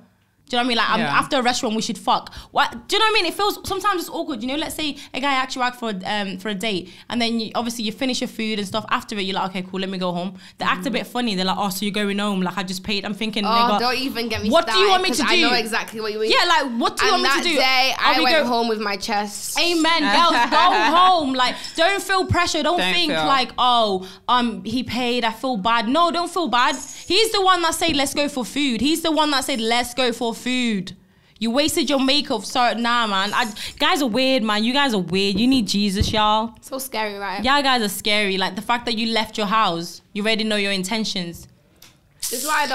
Do you know what I mean? Like, Yeah. after a restaurant, we should fuck. What? Do you know what I mean? It feels, sometimes it's awkward. You know, let's say a guy asks you out for a date, and then obviously you finish your food and stuff. After it, you're like, okay, cool, let me go home. They act a bit funny. They're like, oh, so you're going home? Like, I just paid. I'm thinking, Oh, nigga, don't even get me what started. do you want me to 'cause do? I know exactly what you mean. Yeah, like, what do you And want me to do? that day, Are I we went go- home with my chest. Amen. Girls, go home. Like, don't feel pressure. Don't think feel- like, oh, he paid, I feel bad. No, don't feel bad. He's the one that said, let's go for food. He's the one that said, let's go for food. You wasted your makeup. So, nah, man. Guys are weird, man. You guys are weird. You need Jesus, y'all. So scary, right? Y'all guys are scary. Like, the fact that you left your house, you already know your intentions. This is why I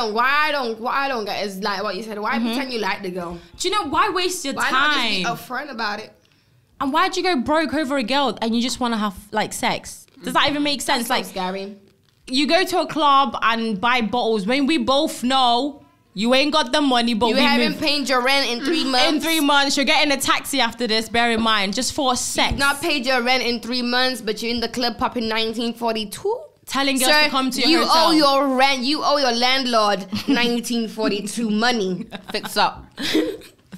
don't get is like what you said. Why pretend you like the girl? Do you know, why waste your Why time? not just be upfront about it? And why'd you go broke over a girl and you just want to have, like, sex? Does that even make sense? So Like, scary. you go to a club and buy bottles when we both know you ain't got the money, but You we haven't move. paid your rent in 3 months. In 3 months, you're getting a taxi after this, bear in mind, just for sex. Not paid your rent in 3 months, but you're in the club popping 1942. Telling girls Sir, to come to your you hotel. owe your rent. You owe your landlord 1942 money. Fix up.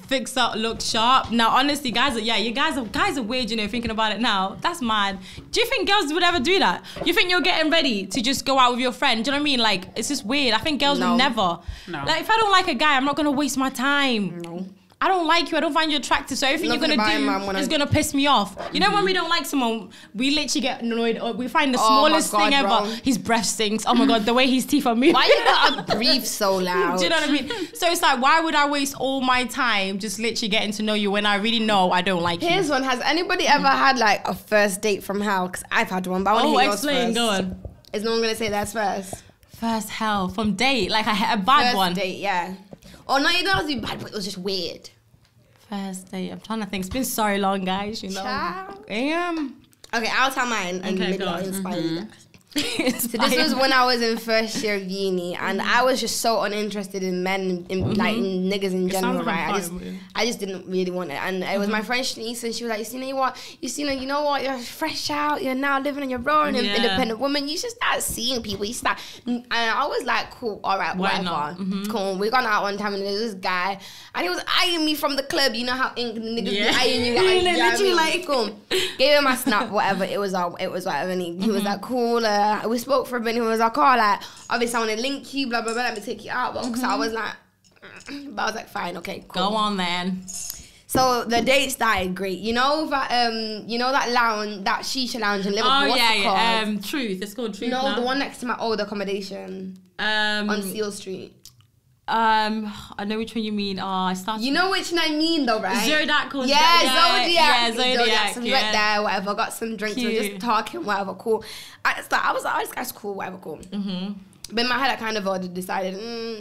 Fix up, look sharp. Now, honestly, guys are weird, you know, thinking about it now. That's mad. Do you think girls would ever do that? You think you're getting ready to just go out with your friend? Do you know what I mean? Like, it's just weird. I think girls No. would never. No. Like, if I don't like a guy, I'm not going to waste my time. No. I don't like you. I don't find you attractive. So everything Nothing you're about going him, to I'm do gonna- is going to piss me off. You know when we don't like someone, we literally get annoyed or we find the Oh my smallest thing God, ever. bro. His breath stinks. Oh my God, the way his teeth are moving. Why you gotta breathe so loud? Do you know what I mean? So it's like, why would I waste all my time just literally getting to know you when I really know I don't like Here's you? one. Has anybody ever had like a first date from hell? Because I've had one, but I want to Oh, hear yours explain, first. go on. Is no one gonna say that's first? First hell from date, like a bad First one. date, yeah. Oh no, you don't have to be bad, but it was just weird. First date. I'm trying to think. It's been so long, guys. You know. Child. Okay, I'll tell mine and Okay, maybe go I'll on. inspire you guys. It's So this was when I was in first year of uni, and I was just so uninterested in men, like in niggas in general, sounds like right? a fun, I just didn't really want it, and it was my friend Shanice, and she was like, you know what, you're fresh out, you're now living on your own, an Yeah. independent woman. You should start seeing people. You start, and I was like, cool, all right, Why whatever, not? cool. We gone out one time, and there was this guy, and he was eyeing me from the club. You know how niggas be Yeah. eyeing you, Literally, you know what I mean? like- Cool. Gave him my snap, whatever. It was whatever. And he was like, cool. We spoke for a minute. He was like, oh, like, obviously I want to link you, blah, blah, blah. Let me take you out. But so I was like, but I was like, fine, okay, cool. Go on, then. So the date started great. You know that lounge, that shisha lounge in Liverpool. Oh What's yeah, it yeah. called? Truth. It's called Truth. No, now. the one next to my old accommodation on Seal Street. I know which one you mean. Oh, I started. You know which one I mean, though, right? Zodiac or Yeah, Zodiac. Yeah, Zodiac. So we yeah. went there, whatever, got some drinks, we were Cute. just talking, whatever, cool. I was like, oh, this guy's cool, whatever, cool. But in my head, I kind of already decided,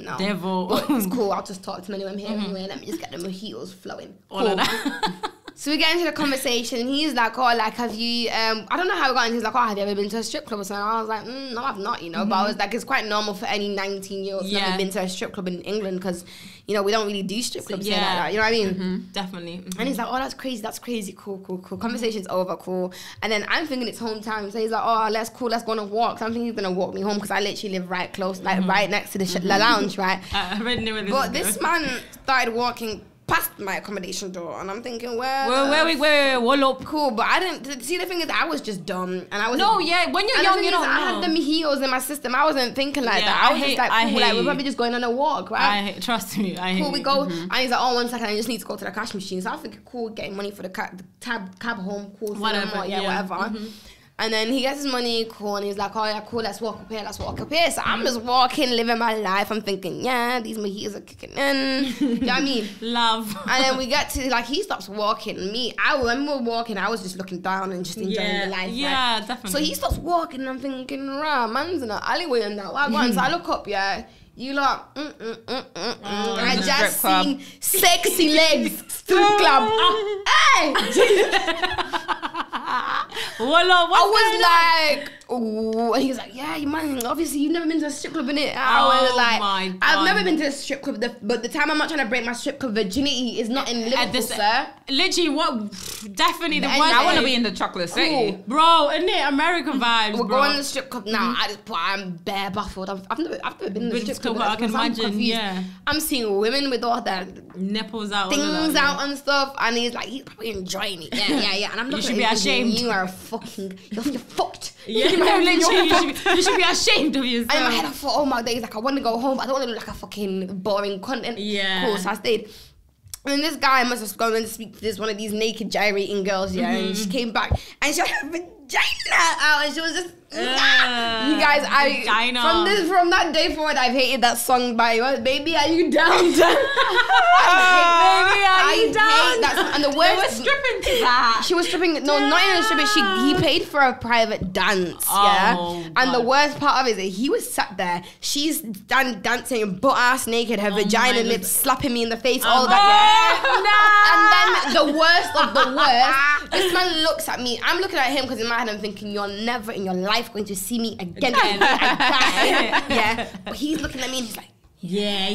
no. Devil. But it's cool, I'll just talk to him anyway, I'm here anyway, let me just get the mojitos flowing. All of Cool. that. So we get into the conversation, and he's like, oh, like, have you, I don't know how we got into, he's like, oh, have you ever been to a strip club or something? And I was like, no, I've not, you know, but I was like, it's quite normal for any 19-year-old to Yeah. have been to a strip club in England, because, you know, we don't really do strip clubs here Yeah. like that, you know what I mean? Definitely. And he's like, oh, that's crazy, cool. Conversation's over, cool. And then I'm thinking it's home time. So he's like, oh, let's go on a walk. So I'm thinking he's going to walk me home because I literally live right close, like right next to the lounge, right? I already knew where this But is this going. man started walking past my accommodation door. And I'm thinking, Wait, what up? Cool, but I didn't, see the thing is I was just dumb. And I was No, yeah, when you're and young, the you thing is, don't I had the know. mojitos in my system. I wasn't thinking like Yeah, that. I I was hate- just I like, cool, like, hate we're probably just going on a walk, right? Trust me, I hate Cool, we it. go, and he's like, oh, 1 second, I just need to go to the cash machine. So I think, cool, getting money for the cab home, cool, so Whatever, whatever. And then he gets his money, cool, and he's like, oh yeah, cool, let's walk up here. So I'm just walking, living my life. I'm thinking, yeah, these mojitos are kicking in. You know what I mean? Love. And then we get to, like, he stops walking. When we were walking, I was just looking down and just enjoying the life. Yeah, right? definitely. So he stops walking, and I'm thinking, rah, man's in an alleyway and that. Wagwan. So I look up, yeah. You lot, I it's a just strip club. seen sexy legs, strip club. Hey! I was like, oh, and he was like, yeah, you man, obviously you've never been to a strip club, innit? I was like, my I've God. never been to a strip club, but the time I'm not trying to break my strip club virginity is not in Liverpool, sir. Literally, what? Definitely the And worst. I want to be in the chocolate city. Bro, isn't it American vibes, We're bro? going to the strip club now. I'm bare baffled. I've never been in the strip club. I can So I'm imagine, confused. yeah. I'm seeing women with all their Nipples out. all of things that, out and stuff, and he's probably enjoying it. Yeah. And I'm looking should at be him ashamed. thinking, you are you're fucked. Yeah, literally, you should be ashamed of yourself. And in my head, I thought, oh my days, like I want to go home, but I don't want to look like a fucking boring content. Yeah. Cool, so I stayed. And then this guy must have gone and speak to this one of these naked gyrating girls, yeah, and she came back and she had her vagina out, and she was just. You guys, Vagina. from that day forward, I've hated that song by Baby, Are You Down? Baby, are you down? Hate that song. And the worst, They were stripping to that. she was stripping. No, not even stripping. He paid for a private dance. Yeah, and God. the worst part of it is that he was sat there. She's dancing butt ass naked, her vagina my lips slapping me in the face, Oh all that. Yeah. And then the worst of the worst, this man looks at me. I'm looking at him because in my head I'm thinking, you're never in your life going to see me again. Yeah, but he's looking at me and he's like, Yeah.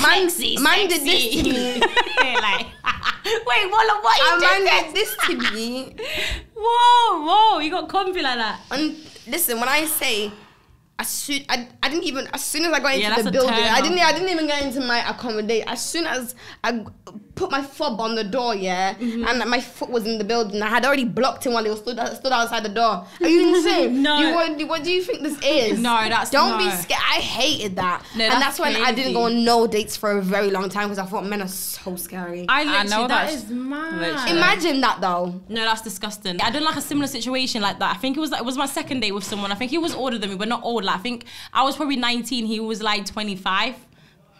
man did this to me. Like, wait, what A you man did? did this to me. Whoa, you got comfy like that. And listen, when I say, as soon as I got into that's the a building, turn I didn't even get into my accommodation. As soon as I put my fob on the door, and my foot was in the building, I had already blocked him while he was stood outside the door. Are you insane? No. What do you think this is? No, that's Don't be no. scared. I hated that, No, and that's that's when I crazy. didn't go on no dates for a very long time because I thought men are so scary. I literally, know that that's is mad. literally- Imagine that though. No, that's disgusting. I done like a similar situation like that. I think it was my second date with someone. I think he was older than me, but not old. Like, I think I was probably 19. He was like 25.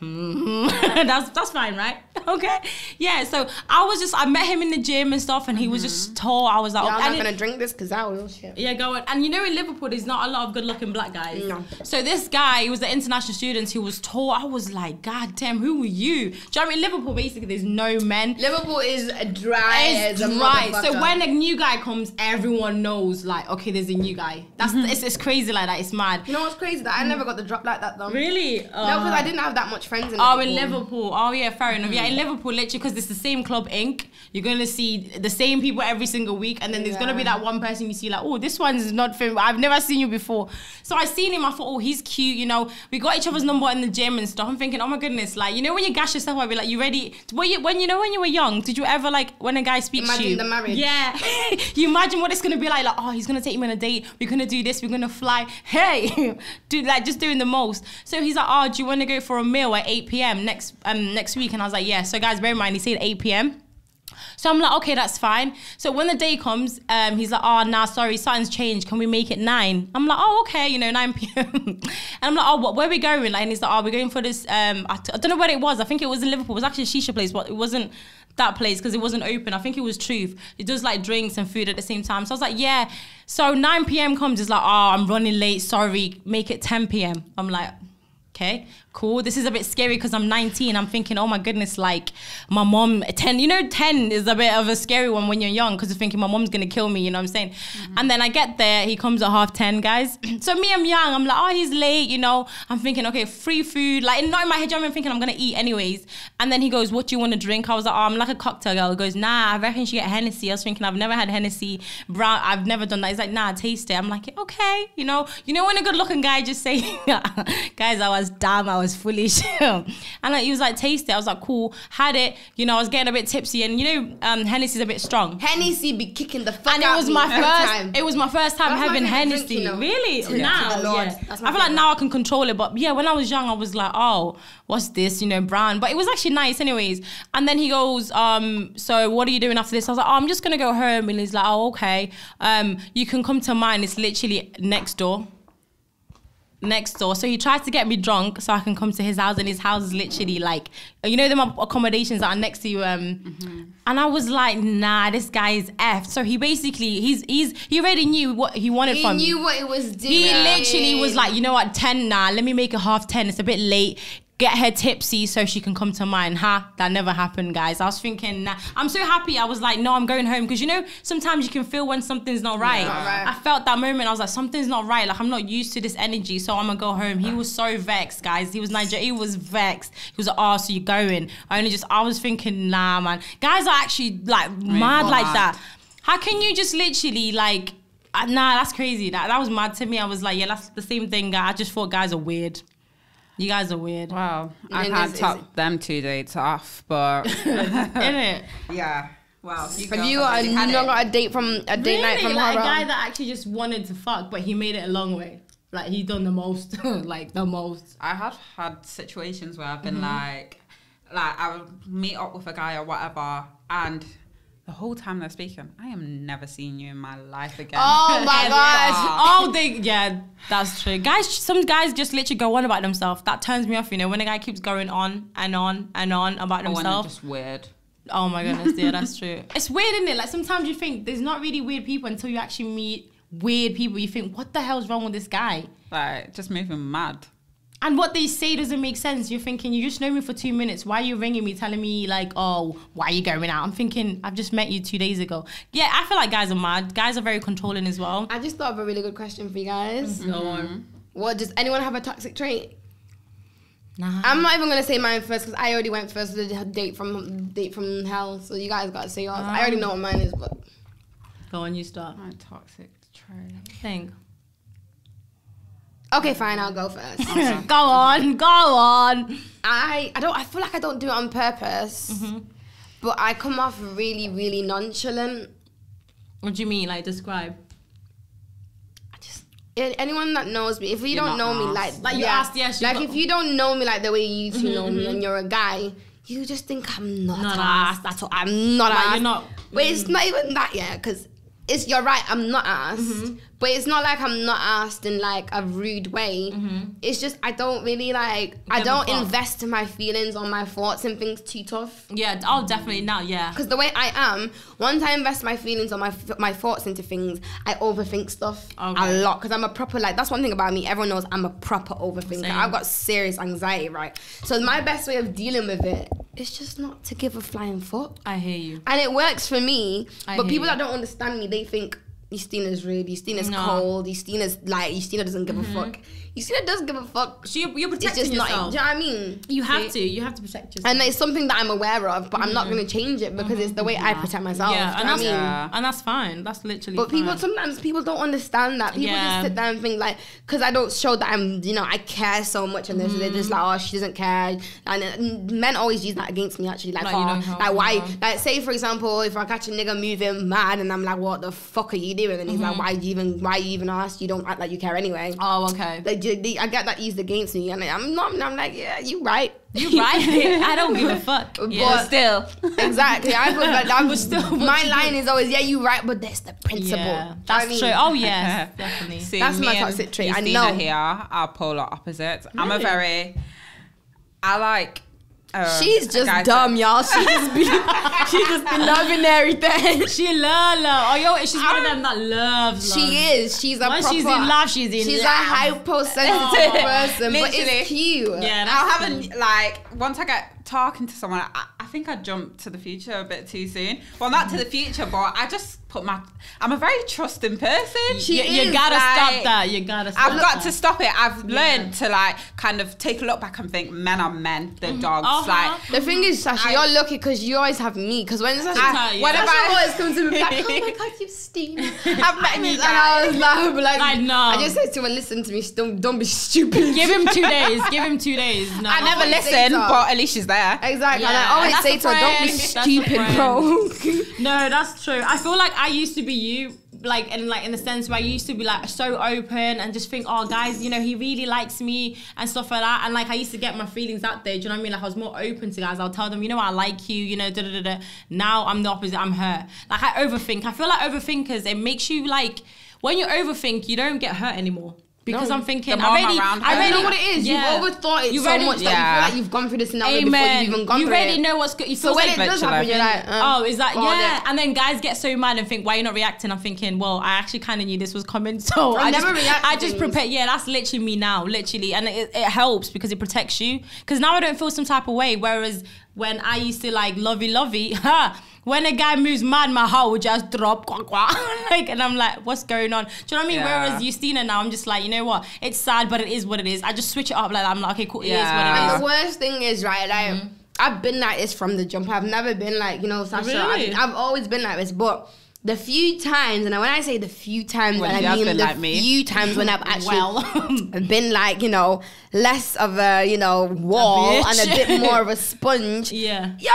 That's fine, right? Okay. Yeah. So I met him in the gym and stuff, and he was just tall. I was like, Yeah, I'm and not gonna drink this because I will shit. yeah, go on. And you know, in Liverpool, there's not a lot of good-looking black guys. No. So this guy, he was an international student. He was tall. I was like, God damn, who are you? Do you know what I mean? In Liverpool, basically, there's no men. Liverpool is dry It's as a right. So motherfucker. when a new guy comes, everyone knows, like, okay, there's a new guy. That's it's crazy like that. It's mad. You know what's crazy? That I never got the drop like that though. Really? No, because I didn't have that much friends in Oh, Liverpool. in Liverpool. Oh, yeah, fair enough. Yeah, in Liverpool, literally, because it's the same club, Inc. You're going to see the same people every single week. And then there's going to be that one person you see like, oh, this one's not film. I've never seen you before. So I seen him. I thought, oh, he's cute. You know, we got each other's number in the gym and stuff. I'm thinking, oh, my goodness. Like, you know, when you gash yourself, I'd be like, you ready? When you were young, did you ever, like, when a guy speaks to you? Imagine the marriage. Yeah. You imagine what it's going to be like. Like, oh, he's going to take me on a date. We're going to do this. We're going to fly. Hey, dude, like, just doing the most. So he's like, oh, do you want to go for a meal at 8 p.m. next week? And I was like, yeah. So guys, bear in mind, he said 8 p.m. So I'm like, okay, that's fine. So when the day comes, he's like, oh, nah, sorry, something's changed. Can we make it 9? I'm like, oh, okay, 9 p.m. And I'm like, oh, where are we going? Like, and he's like, oh, we're going for this, I don't know what it was. I think it was in Liverpool. It was actually a shisha place, but it wasn't that place because it wasn't open. I think it was Truth. It does like drinks and food at the same time. So I was like, yeah. So 9 p.m. comes, it's like, oh, I'm running late, sorry, make it 10 p.m. I'm like, okay, cool. This is a bit scary because I'm 19. I'm thinking, oh my goodness, like my mom, 10, 10 is a bit of a scary one when you're young because you're thinking my mom's going to kill me, you know what I'm saying? And then I get there, he comes at 10:30, guys. So me, I'm young. I'm like, oh, he's late, you know. I'm thinking, okay, free food. Like, not in my head, I'm thinking I'm going to eat anyways. And then he goes, what do you want to drink? I was like, oh, I'm like a cocktail girl. He goes, nah, I reckon she get Hennessy. I was thinking, I've never had Hennessy. Brown, I've never done that. He's like, nah, taste it. I'm like, okay, you know when a good looking guy just say, guys, I was foolish. And like, he was like, taste it. I was like, cool. Had it. I was getting a bit tipsy, and Hennessy's a bit strong. Hennessy be kicking the fuck And out it was me my every time. first. It was my first time That's my having favorite Hennessy. drink, you know. Really? To Now, the Lord. yeah. That's my I feel like favorite. now I can control it, but yeah, when I was young, I was like, oh, what's this? Brown. But it was actually nice, anyways. And then he goes, so what are you doing after this? I was like, oh, I'm just gonna go home. And he's like, oh, okay. You can come to mine. It's literally next door. So he tried to get me drunk so I can come to his house, and his house is literally like, them accommodations that are next to you. And I was like, nah, this guy is effed. So he basically, he already knew what he wanted from me. He knew what it was doing. He literally was like, you know what, 10 now, let me make it 10:30. It's a bit late. get her tipsy so she can come to mine. That never happened, guys. I was thinking, nah. I'm so happy. I was like, no, I'm going home. Because, you know, sometimes you can feel when something's not right. I felt that moment. I was like, something's not right. Like, I'm not used to this energy, so I'm going to go home. He was so vexed, guys. He was Nigerian. He was vexed. He was like, oh, so you're going. I was thinking, nah, man. Guys are actually, like, mad like that. How can you just literally, like, nah, that's crazy. That was mad to me. I was like, yeah, that's the same thing. I just thought guys are weird. You guys are weird. Wow. I can't top them 2 dates off, but... Innit? Yeah. Wow. Have you not got a date night from like Haram? a guy that actually just wanted to fuck, but he made it a long way. Like, he done the most. Like, the most. I have had situations where I've been like I would meet up with a guy or whatever, and the whole time they're speaking, I am never seeing you in my life again. Oh my gosh. Yeah, that's true. Guys, some guys just literally go on about themselves. That turns me off, you know, when a guy keeps going on and on and on about When they're themselves. just weird. Oh my goodness, yeah, that's true. It's weird, isn't it? Like, sometimes you think there's not really weird people until you actually meet weird people. You think, what the hell's wrong with this guy? Like, just moving mad. And what they say doesn't make sense. You're thinking, you just know me for 2 minutes. Why are you ringing me telling me, like, oh, why are you going out? I'm thinking, I've just met you 2 days ago. Yeah, I feel like guys are mad. Guys are very controlling as well. I just thought of a really good question for you guys. Go on. What, does anyone have a toxic trait? Nah. I'm not even gonna say mine first because I already went first with the date from hell. So you guys gotta say yours. I already know what mine is, but Go on, you start. My toxic trait. Think. okay, fine, I'll go first. Go on. I feel like I don't do it on purpose, but I come off really, really nonchalant. What do you mean? Like, describe. Anyone that knows me, if you You're don't not know me, asked. Like, you asked, yes. like if you don't know me like the way you two know me, and you're a guy, you just think I'm not asked. That's all. I'm not Like, asked. you're not. But it's not even that yet, because you're right, I'm not asked. But it's not like I'm not asked in like a rude way. It's just I don't really like, I don't invest my feelings or my thoughts in things too tough. Yeah, oh, definitely not, yeah. Because the way I am, once I invest my feelings or my thoughts into things, I overthink stuff a lot. Because I'm a proper, like, that's one thing about me. Everyone knows I'm a proper overthinker. Same. I've got serious anxiety, right? So my best way of dealing with it is just not to give a flying fuck. I hear you. And it works for me. I But hear people you. that don't understand me, they think, Justina's rude, Justina's cold, Justina's like, Justina doesn't give a fuck. Justina does give a fuck. So you're It's protecting just not, do you know yourself. what I mean? You have to protect yourself. And it's something that I'm aware of, but I'm not going to change it because it's the way I protect myself. Yeah, do you know what I mean? and that's fine. That's literally But fine. sometimes people don't understand that. People just sit there and think like, because I don't show that I'm, I care so much, and they're just like, oh, she doesn't care. And men always use that against me, actually. Like, why? Like, say for example, if I catch a nigga moving mad, and I'm like, what the fuck are you doing? And he's like, why you even ask? You don't act like you care anyway. Oh, okay. I get that used against me, and I'm like, yeah, you right. You right. I don't give a fuck. But still. Exactly. I feel like my line is always, yeah, you right, but that's the principle. Yeah, that's true. Oh, yes, definitely. See, That's me my and toxic trait. I Justina know. here are polar opposites. Really? I like... She's just dumb, y'all. She just be loving everything. She love. Oh, yo, she's one of them that loves love. She is. She's a Once proper. she's in love, she's in She's love. a hypersensitive person, but Literally. it's cute. Yeah, I'll that's have a, like, once I get talking to someone, I think I jumped to the future a bit too soon. Well, not to the future, but I just I'm a very trusting person. You gotta stop that. You gotta stop I've got to stop it. I've learned to like kind of take a look back and think men are men, they're dogs. Like The thing is, Sasha, you're lucky because you always have me. Because when Sasha, whatever Sasha always comes to me like, oh my god, you've steamed. I've met you, and I was like, I know. I just said to her, listen to me, don't be stupid. Give him 2 days. Give him 2 days. No. I never always say listen, so. but Alicia's there. Exactly. Yeah, And I always that's say a to her, don't be friend. That's a stupid, bro. No, that's true. I feel like I used to be you, like in the sense where I used to be like so open and just think, oh guys, he really likes me and stuff like that. And like I used to get my feelings out there. Do you know what I mean? Like I was more open to guys. I'll tell them, I like you. Now I'm the opposite. I'm her. Like I overthink. I feel like overthinkers. It makes you like when you overthink, you don't get hurt anymore. Because No. I'm thinking, The mom I around her. I already don't know what it is. Yeah. You've overthought it You so already- much that you Yeah. feel like you've gone through this scenario before Amen. you've even gone You through already it. know what's good. You So feel when like it does literally. happen, you're like, oh, is that God, yeah? And then guys get so mad and think, why are you not reacting? I'm thinking, well, I actually kind of knew this was coming, so I I never just, react to I just things. prepare. Yeah, that's literally me now, literally, and it helps because it protects you. Because now I don't feel some type of way. Whereas when I used to like lovey, when a guy moves mad, my heart would just drop, quack, quack. Like, and I'm like, what's going on? Do you know what I mean? Yeah. Whereas Justina now, I'm just like, you know what? It's sad, but it is what it is. I just switch it up like that. I'm like, okay, cool. It is what Yeah. it And the worst thing is, right, like, I've been like this from the jump. I've never been like, Sasha. Really? I've always been like this. But the few times, and when I say the few times, Well, and she I has mean been the like me. few times when I've actually Well. been like, less of a, wall A and a bitch. bit more of a sponge. Yeah. Yo,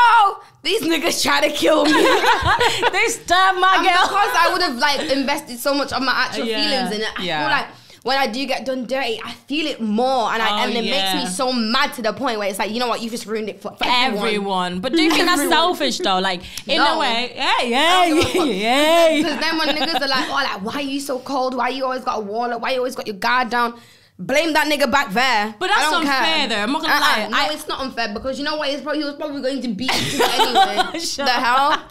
these niggas try to kill me. They stab my And girl. because I would have like invested so much of my actual Yeah. feelings in it, I Yeah. feel like when I do get done dirty, I feel it more, and it makes me so mad to the point where it's like, you know what, you just ruined it for everyone. But do you think that's Everyone. selfish though? Like in No. a way, Because then when niggas are like, why are you so cold? Why you always got a wall up? Why you always got your guard down? Blame that nigga back there. But that's I don't unfair care. though. I'm not gonna lie. No, it's not unfair because you know what? He was probably going to beat you anyway. Shut The hell?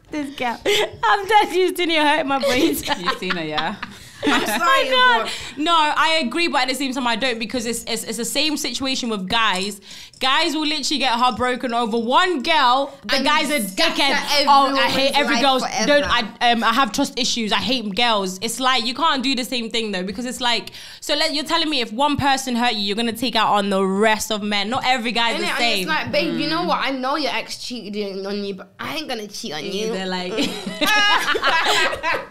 This girl, I'm just used to you hurting my brains. Justina, yeah. I'm sorry. God. No, I agree, but at the same time, I don't because it's the same situation with guys. Guys will literally get heartbroken over one girl. The And guy's a scatter dickhead. every Oh, I hate woman's every life girl. forever. Don't I have trust issues. I hate girls. It's like you can't do the same thing though because it's like you're telling me if one person hurt you, you're gonna take out on the rest of men. Not every guy's the And same. it's like, babe, you know what? I know your ex cheated on you, but I ain't gonna cheat on you. They're like,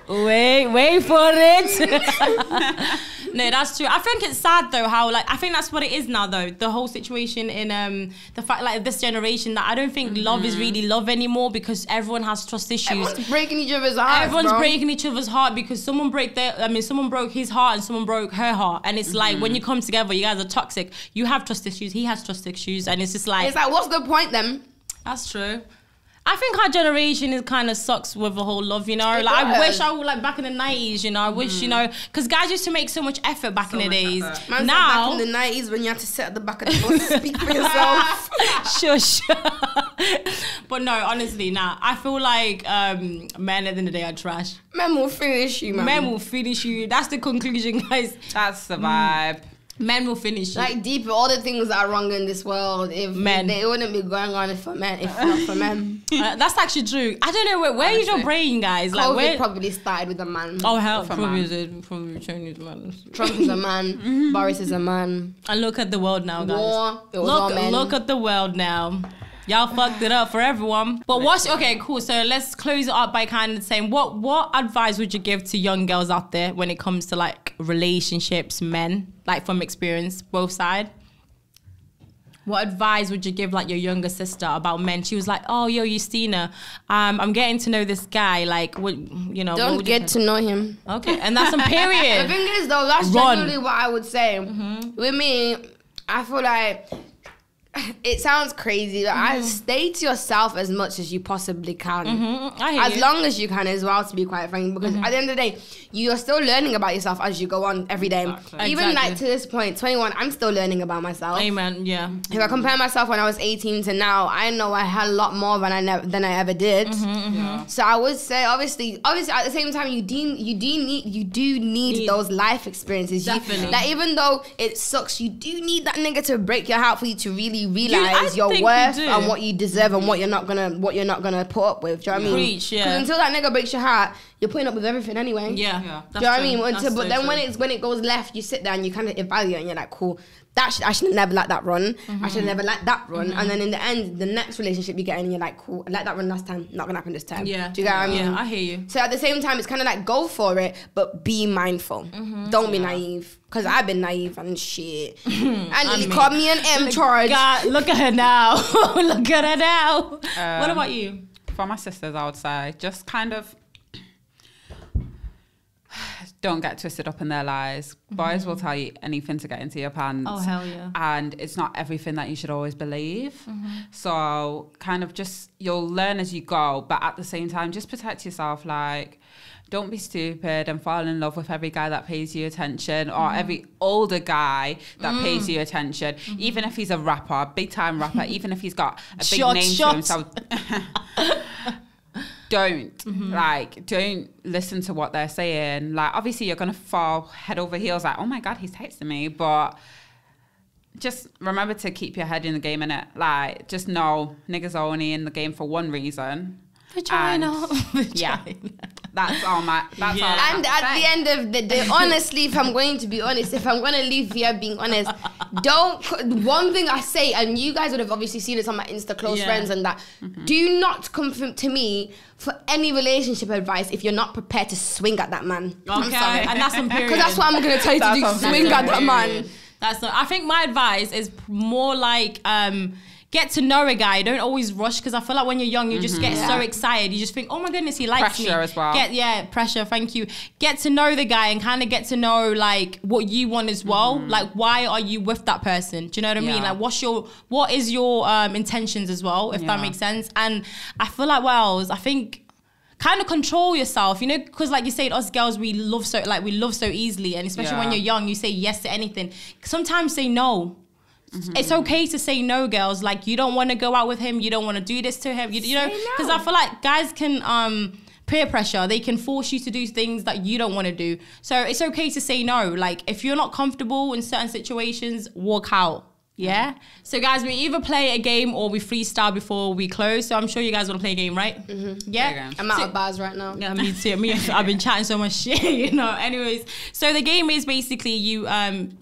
wait for it. No, that's true. I think it's sad though how I think that's what it is now though. The whole situation in the fact this generation that I don't think love is really love anymore because everyone has trust issues. Everyone's breaking each other's hearts. Everyone's bro. breaking each other's heart because someone broke his heart and someone broke her heart. And it's like when you come together, you guys are toxic. You have trust issues, he has trust issues, and it's just like It's like, what's the point then? that's true. I think our generation is kind of sucks with the whole love, Like I does. wish I would back in the 90s, I wish, because guys used to make so much effort back in the much days. effort. Man, Now, back in the 90s when you had to sit at the back of the bus and speak for yourself. shush. But no, honestly, I feel like men at the end of the day are trash. Men will finish you, man. Men will finish you. That's the conclusion, guys. That's the vibe. Men will finish you. Like deep, all the things that are wrong in this world, if Men. they wouldn't be going on if not for men. That's actually true. I don't know where is your Honestly. brain, guys? Like COVID where? probably started with a man. Oh hell, For probably man. is it probably Chinese man. Trump is a man. Boris is a man. And look at the world now, guys. War, it was all men. Look at the world now. Y'all fucked it up for everyone. But okay, cool. So let's close it up by kind of saying what advice would you give to young girls out there when it comes to relationships, men, from experience, both sides? What advice would you give your younger sister about men? She was like, "Oh, yo, Justina, I'm getting to know this guy. What what Don't would you get say?" to know him. Okay, and that's on The period. thing is, though, that's Run. generally what I would say. With me, I feel like it sounds crazy, but I stay to yourself as much as you possibly can. I hear As you. long as you can as well, to be quite frank, because at the end of the day, you're still learning about yourself as you go on every day. Exactly. Even Exactly. to this point, 21, I'm still learning about myself. Amen. Yeah. If I compare myself when I was 18 to now, I know I had a lot more than I ever did. Yeah. So I would say, obviously, at the same time, you do need those life experiences. Definitely. Like even though it sucks, you do need that nigga to break your heart for you to really realize I your think you worth do. and what you deserve and what you're not gonna put up with. Do you know what I mean? Preach, yeah. 'Cause until that nigga breaks your heart, you're putting up with everything anyway. Yeah. Yeah. Do you know what I mean? That's But so then true. when it goes left, you sit there and you kind of evaluate and you're like, cool, I should have never let that run. I should have never let that run. And then in the end, the next relationship you get in, you're like, cool, I let that run last time, not gonna happen this time. Yeah. Do you get what I mean? Yeah, I hear you. So at the same time, it's kind of like go for it, but be mindful. Don't be naive. Because I've been naive and shit. And you called me an M charge. God, look at her now. Look at her now. What about you? For my sisters, I would say just kind of don't get twisted up in their lies. Boys will tell you anything to get into your pants. Oh, hell yeah. And it's not everything that you should always believe. So kind of just, you'll learn as you go, but at the same time, just protect yourself. Like, don't be stupid and fall in love with every guy that pays you attention or every older guy that pays you attention. Even if he's a rapper, big time rapper, even if he's got a big name to himself. Don't listen to what they're saying. Like, obviously you're gonna fall head over heels like, oh my God, he's texting me, but just remember to keep your head in the game, innit? Like, just know niggas are only in the game for one reason. Vagina. Yeah, that's all my. That's all. And at the end of the day, honestly, if I'm going to be honest, if I'm going to leave here being honest, one thing I say, and you guys would have obviously seen this on my Insta close friends and that, do not come to me for any relationship advice if you're not prepared to swing at that man. Okay, I'm sorry. and that's on period. Because that's what I'm going to tell you to do, swing at that man. That's not, I think my advice is more like get to know a guy. Don't always rush, because I feel like when you're young, you just get so excited. You just think, oh my goodness, he likes me. Pressure as well. Pressure. Thank you. Get to know the guy and kind of get to know like what you want as well. Like, why are you with that person? Do you know what I mean? Like, what is your intentions as well, if that makes sense? And I feel like, I think kind of control yourself, you know, because like you said, us girls, we love so easily, and especially when you're young, you say yes to anything. Sometimes say no. It's okay to say no, girls. Like, you don't want to go out with him, you don't want to do this to him, you know, because I feel like guys can peer pressure. They can force you to do things that you don't want to do. So it's okay to say no. Like, if you're not comfortable in certain situations, walk out. Yeah. So guys, we either play a game or we freestyle before we close. So I'm sure you guys want to play a game, right? Yeah. I'm out of bars right now. Yeah, me too. I've been chatting so much shit, you know. Anyways, so the game is basically you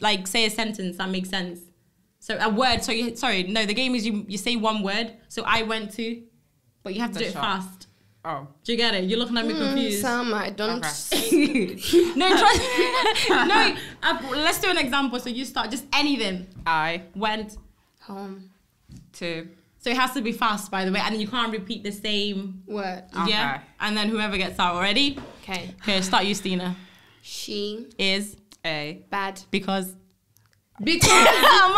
like say a sentence that makes sense. So a word. So the game is you say one word. So I went to, but you have to do it fast. Oh. Do you get it? You're looking at me confused. Sam, I don't. No, no. Let's do an example. So you start, just anything. I went home to. So it has to be fast, by the way, and then you can't repeat the same word. Yeah, and then whoever gets out already. Okay. Okay, start you, Stina. She is a bad because. Because I'm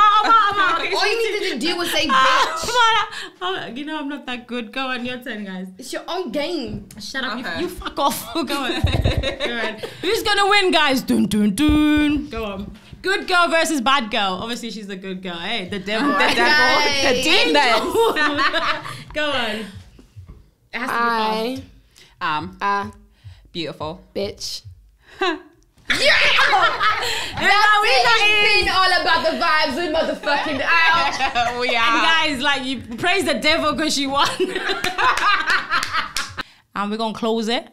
okay, all you needed to do was say bitch. You know I'm not that good. Go on, your turn, guys. It's your own game. Shut up, you fuck off. Go on. Go on. Who's gonna win, guys? Dun dun dun. Go on. Good girl versus bad girl. Obviously, she's the good girl. Hey, the devil, the demon. Go on. It has to be fast. Beautiful bitch. It's been all about the vibes with motherfucking out. We are. And guys, like, you praise the devil because she won. And we're gonna close it.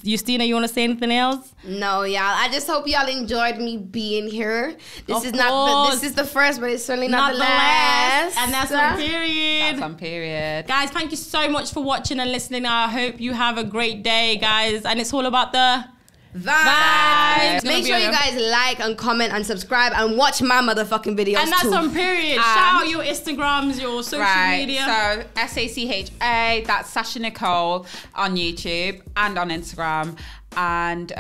Justina, you wanna say anything else? No, y'all. I just hope y'all enjoyed me being here. This is the first, but it's certainly not the last. And that's on period. That's on period. Guys, thank you so much for watching and listening. I hope you have a great day, guys. And it's all about the vibes. Make sure you guys like and comment and subscribe and watch my motherfucking videos and that's on period. Shout out your Instagrams, your social media. So SACHA, that's Sasha Nicole on YouTube and on Instagram. And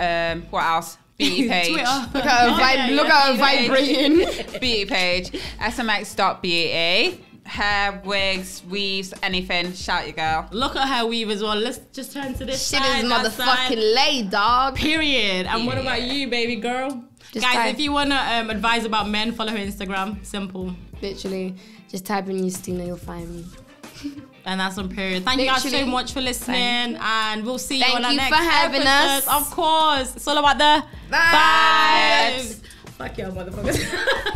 what else? Beauty page. Look at her vibrating. Beauty page. smx.beauty. Hair, wigs, weaves, anything. Shout your girl. Look at her weave as well. Let's just turn to this shit side. Is motherfucking laid, dog. Period. And what about you, baby girl? Guys, if you want to advise about men, follow her Instagram. Simple. Literally. Just type in Justina, you'll find me. And that's on period. Thank you guys so much for listening. And we'll see you on our next Thank you for having us. Of course. It's all about the vibes. Fuck y'all, motherfuckers.